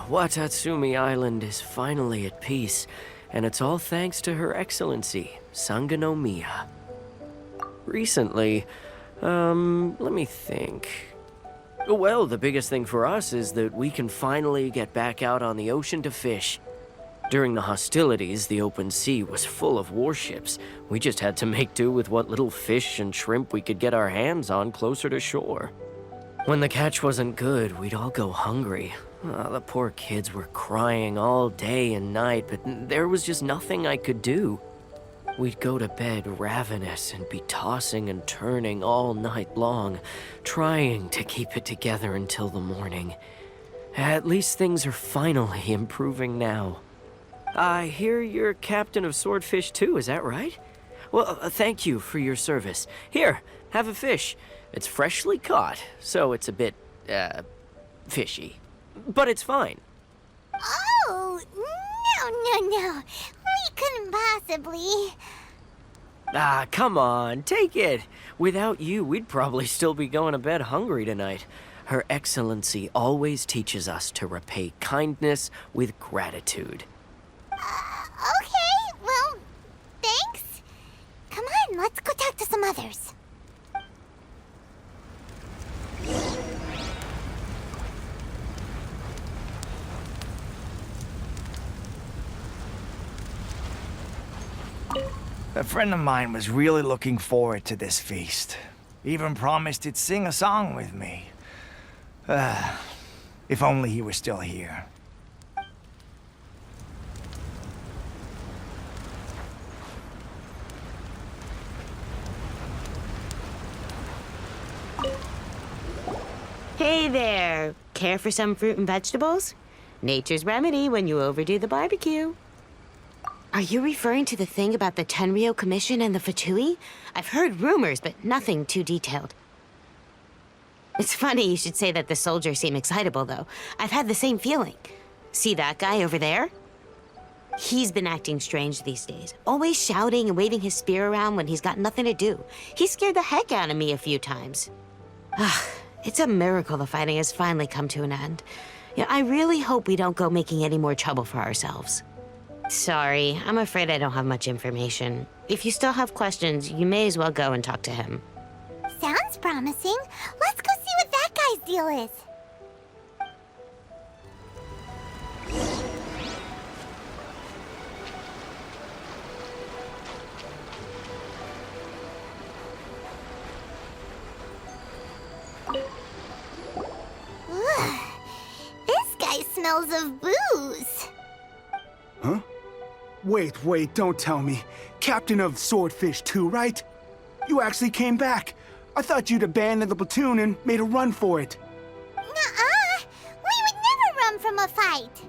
Watatsumi Island is finally at peace, and it's all thanks to Her Excellency, Sangonomiya. Recently, let me think. Well, the biggest thing for us is that we can finally get back out on the ocean to fish. During the hostilities, the open sea was full of warships. We just had to make do with what little fish and shrimp we could get our hands on closer to shore. When the catch wasn't good, we'd all go hungry. The poor kids were crying all day and night, but there was just nothing I could do. We'd go to bed ravenous and be tossing and turning all night long, trying to keep it together until the morning. At least things are finally improving now. I hear you're captain of Swordfish too, is that right? Well, thank you for your service. Here, have a fish. It's freshly caught, so it's a bit, fishy. But it's fine. Oh, no. We couldn't possibly. Come on, take it. Without you, we'd probably still be going to bed hungry tonight. Her Excellency always teaches us to repay kindness with gratitude. Okay, well, thanks. Come on, let's go talk to some others. A friend of mine was really looking forward to this feast. Even promised he'd sing a song with me. If only he were still here. Hey there! Care for some fruit and vegetables? Nature's remedy when you overdo the barbecue. Are you referring to the thing about the Tenryou Commission and the Fatui? I've heard rumors, but nothing too detailed. It's funny you should say that the soldiers seem excitable, though. I've had the same feeling. See that guy over there? He's been acting strange these days, always shouting and waving his spear around when he's got nothing to do. He scared the heck out of me a few times. It's a miracle the fighting has finally come to an end. Yeah, I really hope we don't go making any more trouble for ourselves. Sorry, I'm afraid I don't have much information. If you still have questions, you may as well go and talk to him. Sounds promising. Let's go see what that guy's deal is. smells of booze. Huh? Wait, don't tell me. Captain of Swordfish 2, right? You actually came back. I thought you'd abandoned the platoon and made a run for it. Nuh-uh. We would never run from a fight.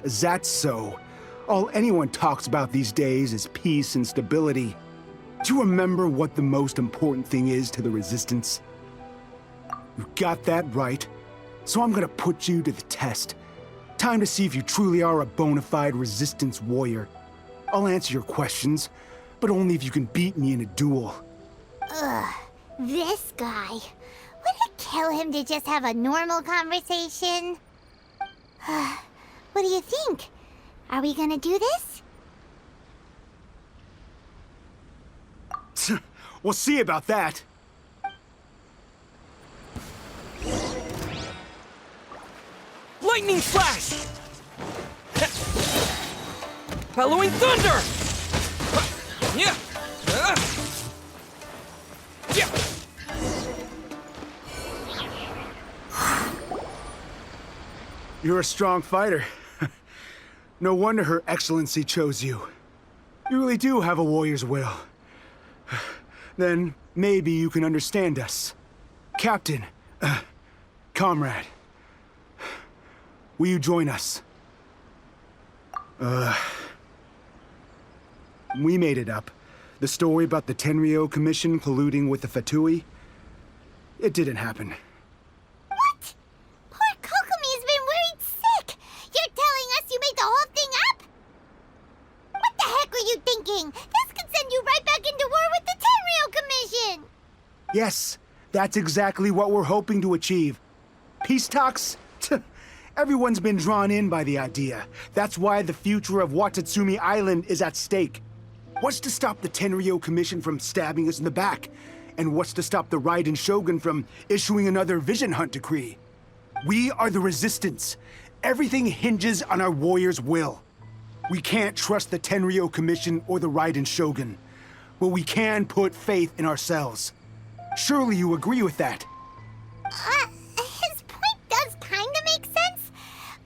Is that so? All anyone talks about these days is peace and stability. Do you remember what the most important thing is to the Resistance? You got that right. So I'm gonna put you to the test. Time to see if you truly are a bona fide Resistance warrior. I'll answer your questions, but only if you can beat me in a duel. Ugh, this guy. Would it kill him to just have a normal conversation? What do you think? Are we gonna do this? We'll see about that. Lightning flash! Bellowing thunder! Yeah! Yeah! You're a strong fighter. No wonder Her Excellency chose you. You really do have a warrior's will. Then maybe you can understand us. Captain, comrade, will you join us? We made it up. The story about the Tenryou Commission colluding with the Fatui, it didn't happen. What? Poor Kokomi's been worried sick. You're telling us you made the whole thing up? What the heck were you thinking? This could send you right back into war with the Tenryou Commission. Yes, that's exactly what we're hoping to achieve. Peace talks? Everyone's been drawn in by the idea. That's why the future of Watatsumi Island is at stake. What's to stop the Tenryou Commission from stabbing us in the back? And what's to stop the Raiden Shogun from issuing another Vision Hunt decree? We are the Resistance. Everything hinges on our warrior's will. We can't trust the Tenryou Commission or the Raiden Shogun, but we can put faith in ourselves. Surely you agree with that? His point does kinda make sense,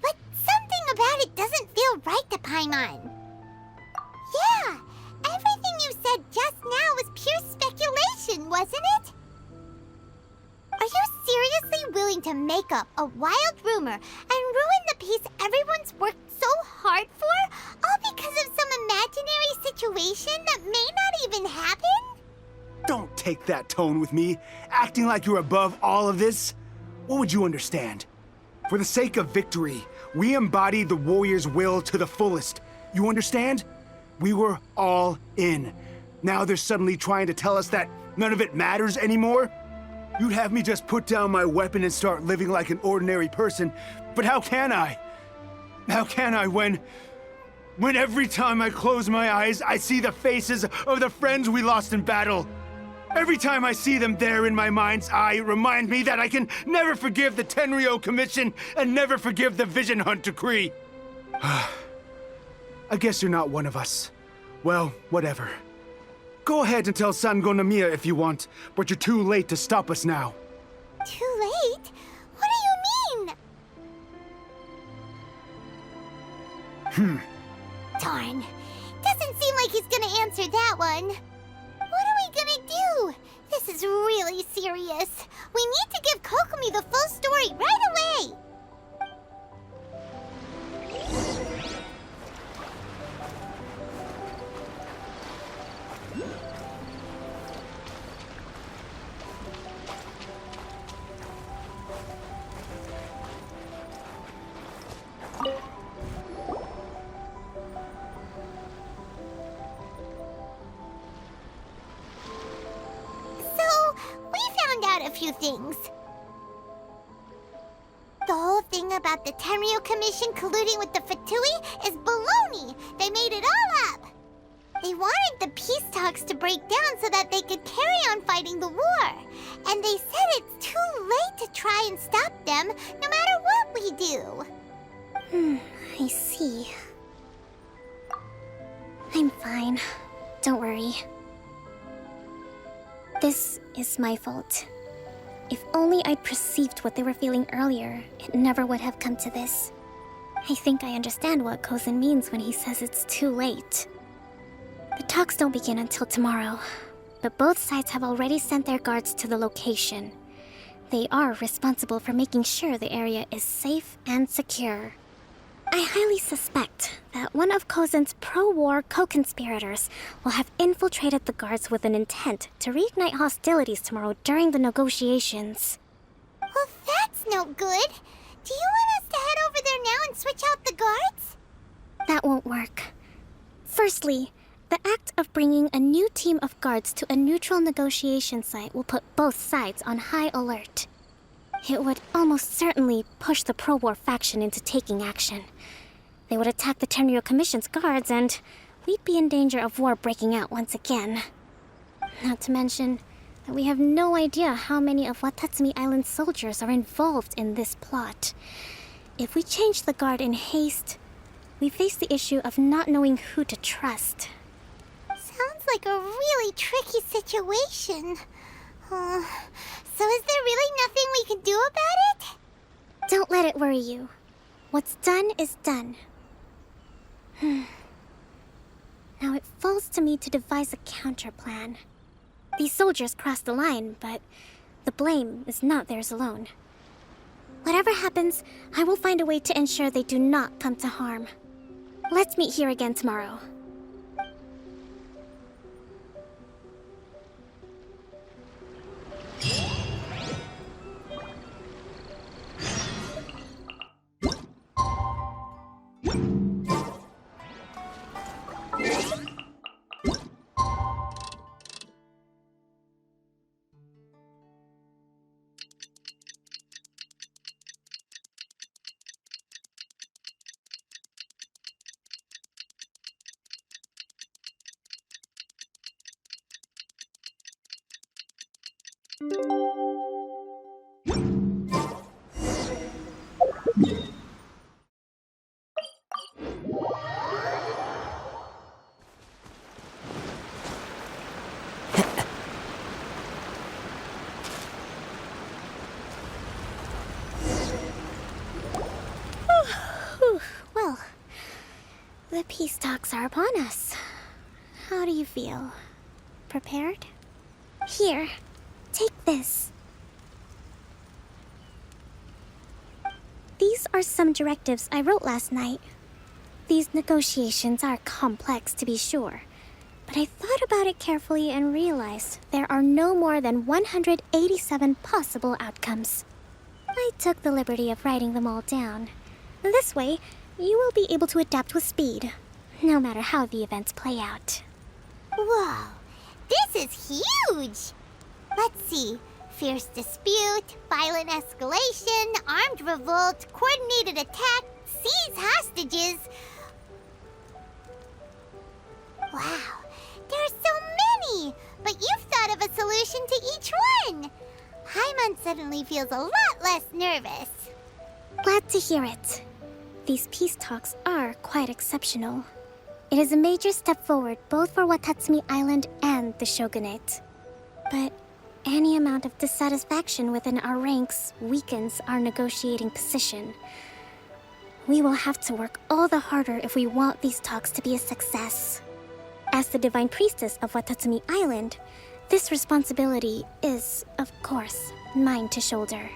but something about it doesn't feel right to Paimon. Yeah, everything you said just now was pure speculation, wasn't it? Are you seriously willing to make up a wild rumor and ruin the peace everyone's worked so hard for, all because of some imaginary situation that may not even happen? Don't take that tone with me, acting like you're above all of this. What would you understand? For the sake of victory, we embodied the warrior's will to the fullest. You understand? We were all in. Now they're suddenly trying to tell us that none of it matters anymore? You'd have me just put down my weapon and start living like an ordinary person, but how can I? How can I when every time I close my eyes, I see the faces of the friends we lost in battle? Every time I see them there in my mind's eye, it reminds me that I can never forgive the Tenryou Commission and never forgive the Vision Hunt decree. I guess you're not one of us. Well, whatever. Go ahead and tell Sangonomiya if you want, but you're too late to stop us now. Too late? What do you mean? Darn. Doesn't seem like he's gonna answer that one. What are we gonna do? This is really serious. We need to give Kokomi the full story right away. A few things. The whole thing about the Tenryou Commission colluding with the Fatui is baloney. They made it all up. They wanted the peace talks to break down so that they could carry on fighting the war. And they said it's too late to try and stop them, no matter what we do. I see. I'm fine. Don't worry. This is my fault. If only I'd perceived what they were feeling earlier, it never would have come to this. I think I understand what Kozin means when he says it's too late. The talks don't begin until tomorrow, but both sides have already sent their guards to the location. They are responsible for making sure the area is safe and secure. I highly suspect that one of Kozin's pro-war co-conspirators will have infiltrated the guards with an intent to reignite hostilities tomorrow during the negotiations. Well, that's no good. Do you want us to head over there now and switch out the guards? That won't work. Firstly, the act of bringing a new team of guards to a neutral negotiation site will put both sides on high alert. It would almost certainly push the pro-war faction into taking action. They would attack the Tenryo Commission's guards, and we'd be in danger of war breaking out once again. Not to mention that we have no idea how many of Watatsumi Island's soldiers are involved in this plot. If we change the guard in haste, we face the issue of not knowing who to trust. Sounds like a really tricky situation. So is there really nothing we can do about it? Don't let it worry you. What's done is done. Now it falls to me to devise a counterplan. These soldiers crossed the line, but the blame is not theirs alone. Whatever happens, I will find a way to ensure they do not come to harm. Let's meet here again tomorrow. Well, the peace talks are upon us. How do you feel? Prepared? Here, take this. These are some directives I wrote last night. These negotiations are complex, to be sure, but I thought about it carefully and realized there are no more than 187 possible outcomes. I took the liberty of writing them all down. This way, you will be able to adapt with speed, no matter how the events play out. Whoa, this is huge! Let's see. Fierce dispute, violent escalation, armed revolt, coordinated attack, seize hostages. Wow, there are so many! But you've thought of a solution to each one! Paimon suddenly feels a lot less nervous. Glad to hear it. These peace talks are quite exceptional. It is a major step forward both for Watatsumi Island and the Shogunate. But any amount of dissatisfaction within our ranks weakens our negotiating position. We will have to work all the harder if we want these talks to be a success. As the Divine Priestess of Watatsumi Island, this responsibility is, of course, mine to shoulder.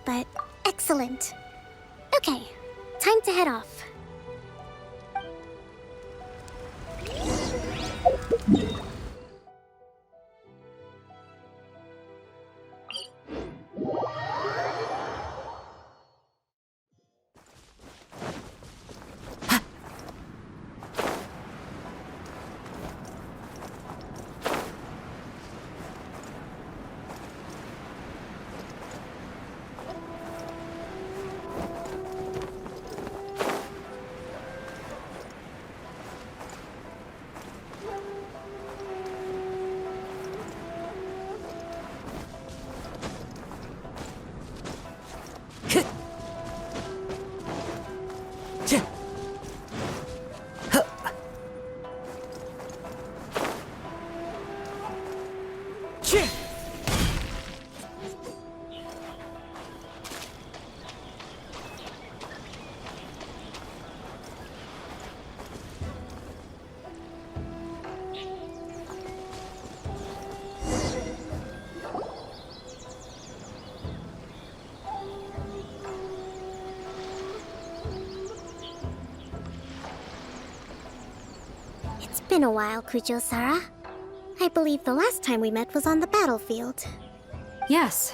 But excellent. Okay, time to head off. been a while, Kujo-Sara. I believe the last time we met was on the battlefield. Yes,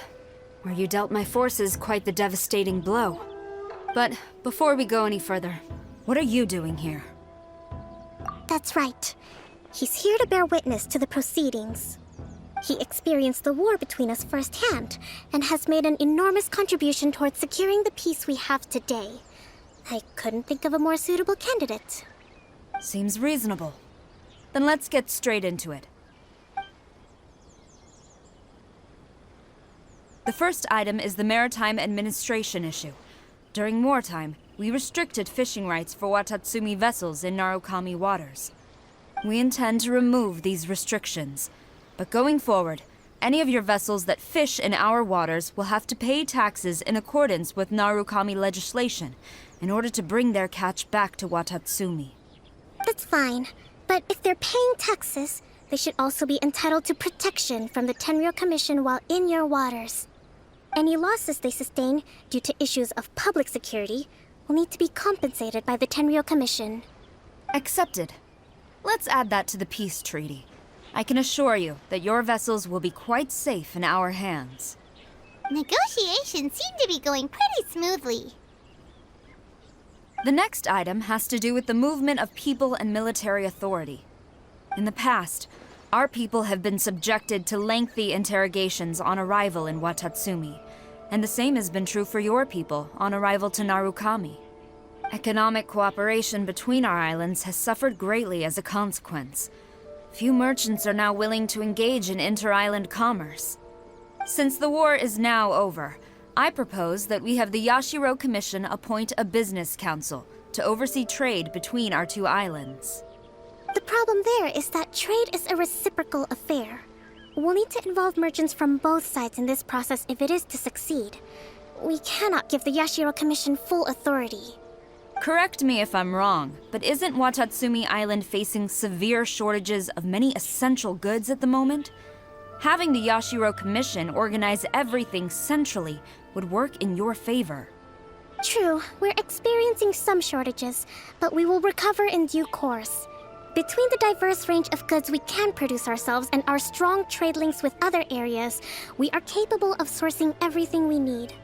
where you dealt my forces quite the devastating blow. But before we go any further, what are you doing here? That's right. He's here to bear witness to the proceedings. He experienced the war between us firsthand, and has made an enormous contribution towards securing the peace we have today. I couldn't think of a more suitable candidate. Seems reasonable. Then let's get straight into it. The first item is the maritime administration issue. During wartime, we restricted fishing rights for Watatsumi vessels in Narukami waters. We intend to remove these restrictions, but going forward, any of your vessels that fish in our waters will have to pay taxes in accordance with Narukami legislation in order to bring their catch back to Watatsumi. That's fine, but if they're paying taxes, they should also be entitled to protection from the Tenryou Commission while in your waters. Any losses they sustain due to issues of public security will need to be compensated by the Tenryou Commission. Accepted. Let's add that to the peace treaty. I can assure you that your vessels will be quite safe in our hands. Negotiations seem to be going pretty smoothly. The next item has to do with the movement of people and military authority. In the past, our people have been subjected to lengthy interrogations on arrival in Watatsumi, and the same has been true for your people on arrival to Narukami. Economic cooperation between our islands has suffered greatly as a consequence. Few merchants are now willing to engage in inter-island commerce. Since the war is now over, I propose that we have the Yashiro Commission appoint a business council to oversee trade between our two islands. The problem there is that trade is a reciprocal affair. We'll need to involve merchants from both sides in this process if it is to succeed. We cannot give the Yashiro Commission full authority. Correct me if I'm wrong, but isn't Watatsumi Island facing severe shortages of many essential goods at the moment? Having the Yashiro Commission organize everything centrally would work in your favor. True, we're experiencing some shortages, but we will recover in due course. Between the diverse range of goods we can produce ourselves and our strong trade links with other areas, we are capable of sourcing everything we need.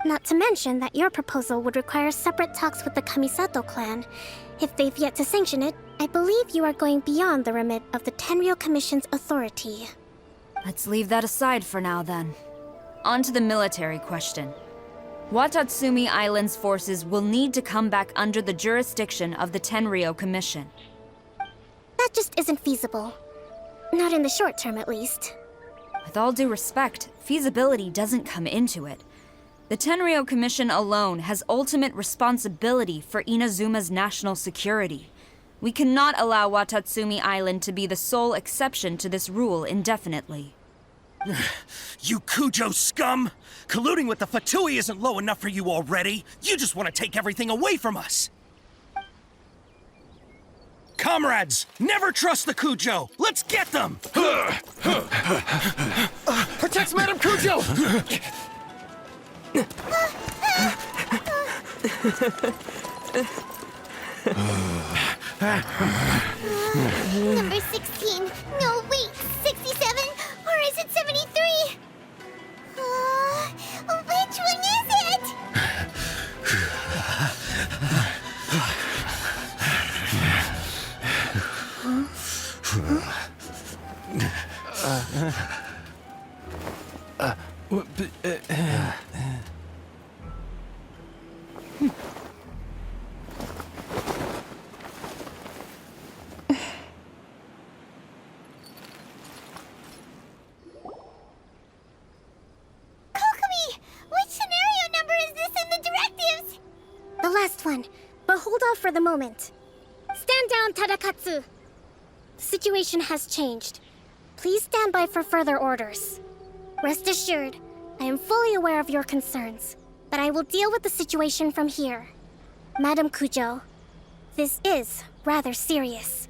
Not to mention that your proposal would require separate talks with the Kamisato clan. If they've yet to sanction it, I believe you are going beyond the remit of the Tenryou Commission's authority. Let's leave that aside for now, then. On to the military question. Watatsumi Island's forces will need to come back under the jurisdiction of the Tenryou Commission. That just isn't feasible. Not in the short term, at least. With all due respect, feasibility doesn't come into it. The Tenryou Commission alone has ultimate responsibility for Inazuma's national security. We cannot allow Watatsumi Island to be the sole exception to this rule indefinitely. You Kujo scum! Colluding with the Fatui isn't low enough for you already. You just want to take everything away from us. Comrades, never trust the Kujo! Let's get them! Protect Madame Kujo! Number 16. No, wait. 67? Or is it 73? Which one is it? The last one, but hold off for the moment. Stand down, Tadakatsu. The situation has changed. Please stand by for further orders. Rest assured, I am fully aware of your concerns, but I will deal with the situation from here. Madam Kujo, this is rather serious.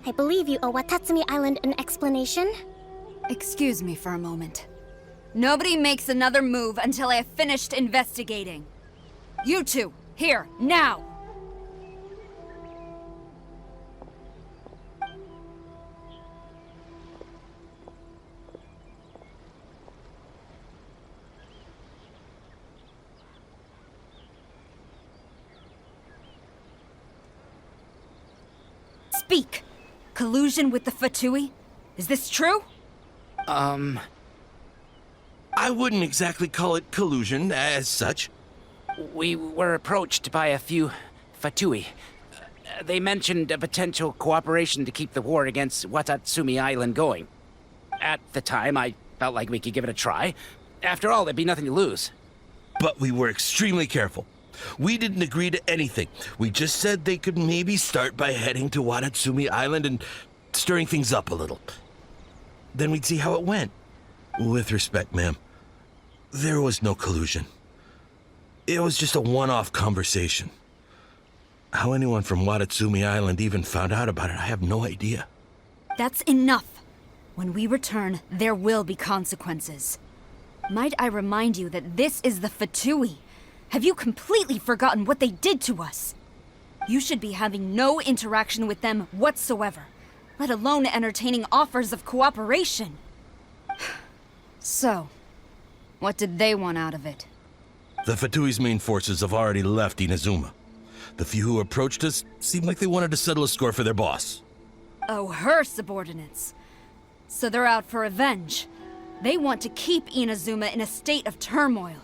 I believe you owe Watatsumi Island an explanation. Excuse me for a moment. Nobody makes another move until I have finished investigating. You two, here, now! Speak! Collusion with the Fatui? Is this true? I wouldn't exactly call it collusion as such. We were approached by a few Fatui. They mentioned a potential cooperation to keep the war against Watatsumi Island going. At the time, I felt like we could give it a try. After all, there'd be nothing to lose. But we were extremely careful. We didn't agree to anything. We just said they could maybe start by heading to Watatsumi Island and stirring things up a little. Then we'd see how it went. With respect, ma'am, there was no collusion. It was just a one-off conversation. How anyone from Watatsumi Island even found out about it, I have no idea. That's enough. When we return, there will be consequences. Might I remind you that this is the Fatui? Have you completely forgotten what they did to us? You should be having no interaction with them whatsoever, let alone entertaining offers of cooperation. So, what did they want out of it? The Fatui's main forces have already left Inazuma. The few who approached us seemed like they wanted to settle a score for their boss. Oh, her subordinates. So they're out for revenge. They want to keep Inazuma in a state of turmoil.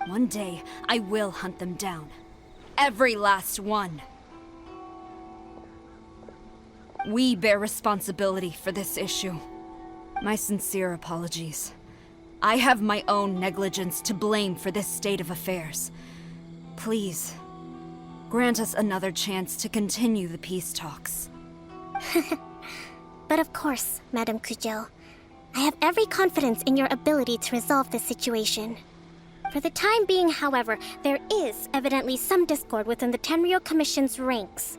One day, I will hunt them down. Every last one. We bear responsibility for this issue. My sincere apologies. I have my own negligence to blame for this state of affairs. Please, grant us another chance to continue the peace talks. But of course, Madame Kujo. I have every confidence in your ability to resolve this situation. For the time being, however, there is evidently some discord within the Tenryou Commission's ranks.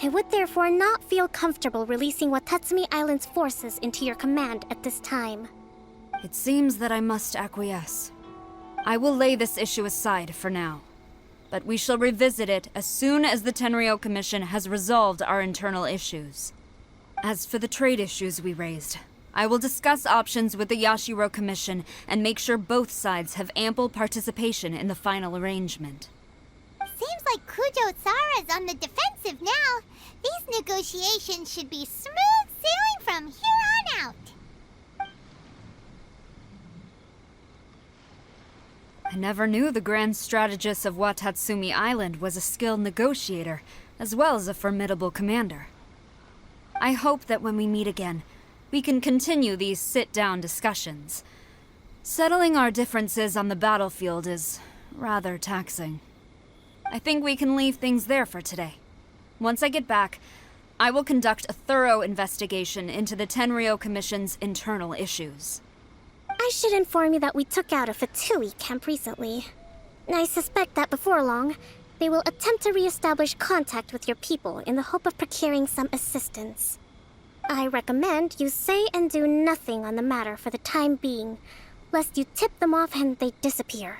I would therefore not feel comfortable releasing Watatsumi Island's forces into your command at this time. It seems that I must acquiesce. I will lay this issue aside for now. But we shall revisit it as soon as the Tenryou Commission has resolved our internal issues. As for the trade issues we raised, I will discuss options with the Yashiro Commission and make sure both sides have ample participation in the final arrangement. Seems like Kujo-sara's on the defensive now. These negotiations should be smooth sailing from here on out. I never knew the grand strategist of Watatsumi Island was a skilled negotiator, as well as a formidable commander. I hope that when we meet again, we can continue these sit-down discussions. Settling our differences on the battlefield is rather taxing. I think we can leave things there for today. Once I get back, I will conduct a thorough investigation into the Tenryou Commission's internal issues. I should inform you that we took out a Fatui camp recently. I suspect that before long, they will attempt to re-establish contact with your people in the hope of procuring some assistance. I recommend you say and do nothing on the matter for the time being, lest you tip them off and they disappear.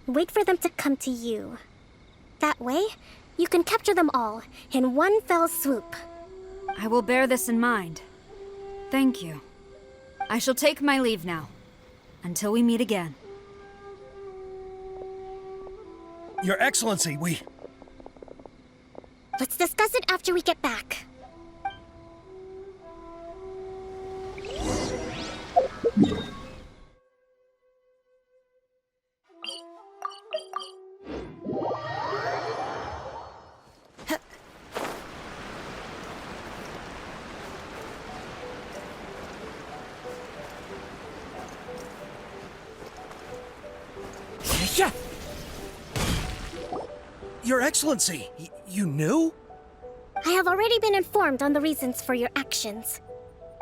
Wait for them to come to you. That way, you can capture them all in one fell swoop. I will bear this in mind. Thank you. I shall take my leave now. Until we meet again. Your Excellency, Let's discuss it after we get back. Your Excellency, you knew? I have already been informed on the reasons for your actions.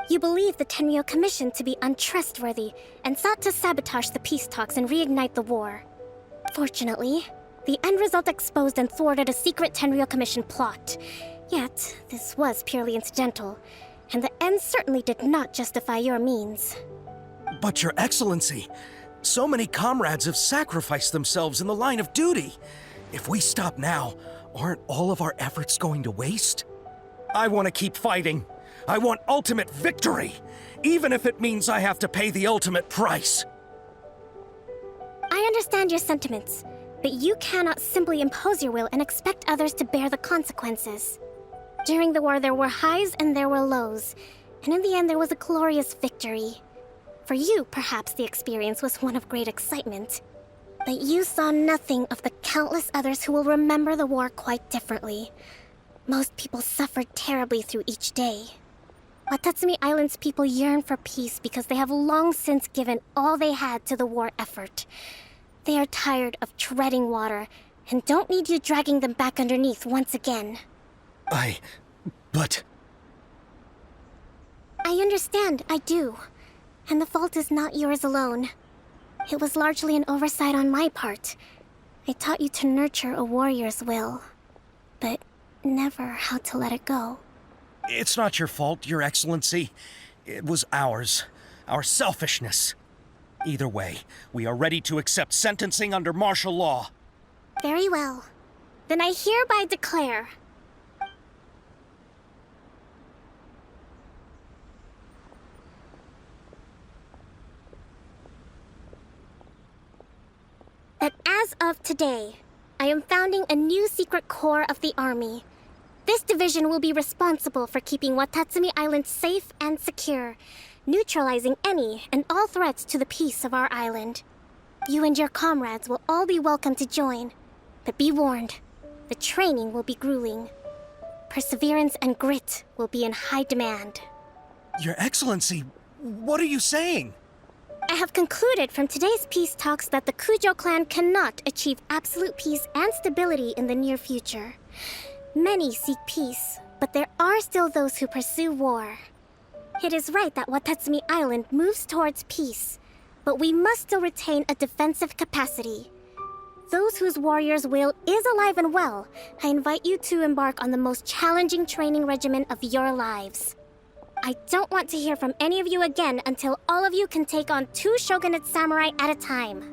You believe the Tenryou Commission to be untrustworthy and sought to sabotage the peace talks and reignite the war. Fortunately, the end result exposed and thwarted a secret Tenryou Commission plot. Yet, this was purely incidental, and the end certainly did not justify your means. But Your Excellency, so many comrades have sacrificed themselves in the line of duty. If we stop now, aren't all of our efforts going to waste? I want to keep fighting. I want ultimate victory, even if it means I have to pay the ultimate price. I understand your sentiments, but you cannot simply impose your will and expect others to bear the consequences. During the war, there were highs and there were lows. And in the end, there was a glorious victory. For you, perhaps the experience was one of great excitement. But you saw nothing of the countless others who will remember the war quite differently. Most people suffered terribly through each day. Watatsumi Island's people yearn for peace because they have long since given all they had to the war effort. They are tired of treading water and don't need you dragging them back underneath once again. But... I understand, I do. And the fault is not yours alone. It was largely an oversight on my part. I taught you to nurture a warrior's will, but never how to let it go. It's not your fault, Your Excellency. It was ours. Our selfishness. Either way, we are ready to accept sentencing under martial law. Very well. Then I hereby declare... that as of today, I am founding a new secret corps of the army. This division will be responsible for keeping Watatsumi Island safe and secure, neutralizing any and all threats to the peace of our island. You and your comrades will all be welcome to join, but be warned, the training will be grueling. Perseverance and grit will be in high demand. Your Excellency, what are you saying? I have concluded from today's peace talks that the Kujo clan cannot achieve absolute peace and stability in the near future. Many seek peace, but there are still those who pursue war. It is right that Watatsumi Island moves towards peace, but we must still retain a defensive capacity. Those whose warrior's will is alive and well, I invite you to embark on the most challenging training regimen of your lives. I don't want to hear from any of you again until all of you can take on 2 shogunate samurai at a time.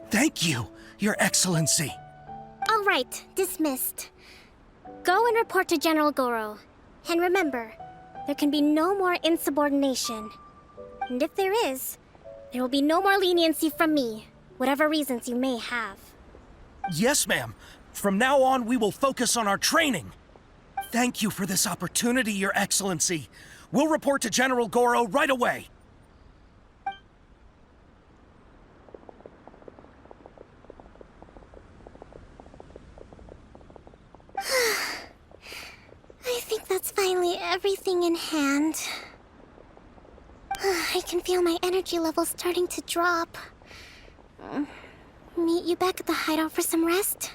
Thank you, Your Excellency. All right, dismissed. Go and report to General Goro. And remember, there can be no more insubordination. And if there is, there will be no more leniency from me, whatever reasons you may have. Yes, ma'am. From now on, we will focus on our training. Thank you for this opportunity, Your Excellency. We'll report to General Goro right away. I think that's finally everything in hand. I can feel my energy levels starting to drop. Meet you back at the hideout for some rest?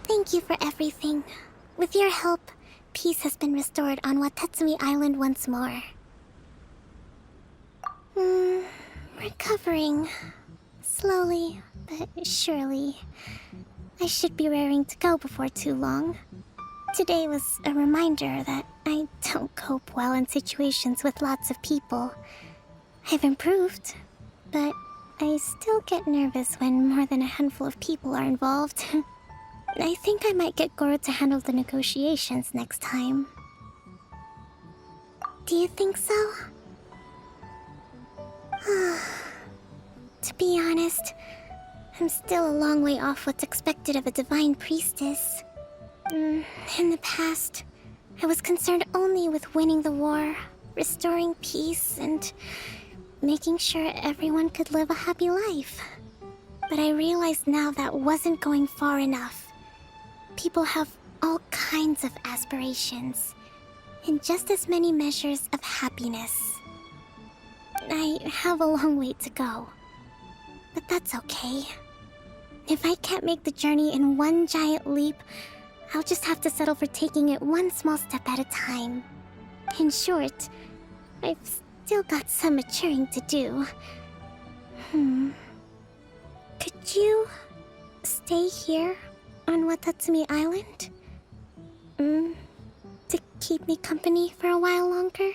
Thank you for everything. With your help, peace has been restored on Watatsumi Island once more. Recovering. Slowly, but surely. I should be raring to go before too long. Today was a reminder that I don't cope well in situations with lots of people. I've improved, but I still get nervous when more than a handful of people are involved. I think I might get Goro to handle the negotiations next time. Do you think so? To be honest, I'm still a long way off what's expected of a divine priestess. In the past, I was concerned only with winning the war, restoring peace, and making sure everyone could live a happy life. But I realize now that wasn't going far enough. People have all kinds of aspirations, and just as many measures of happiness. I have a long way to go, but that's okay. If I can't make the journey in one giant leap, I'll just have to settle for taking it one small step at a time. In short, I've still got some maturing to do. Could you stay here on Watatsumi Island keep me company for a while longer?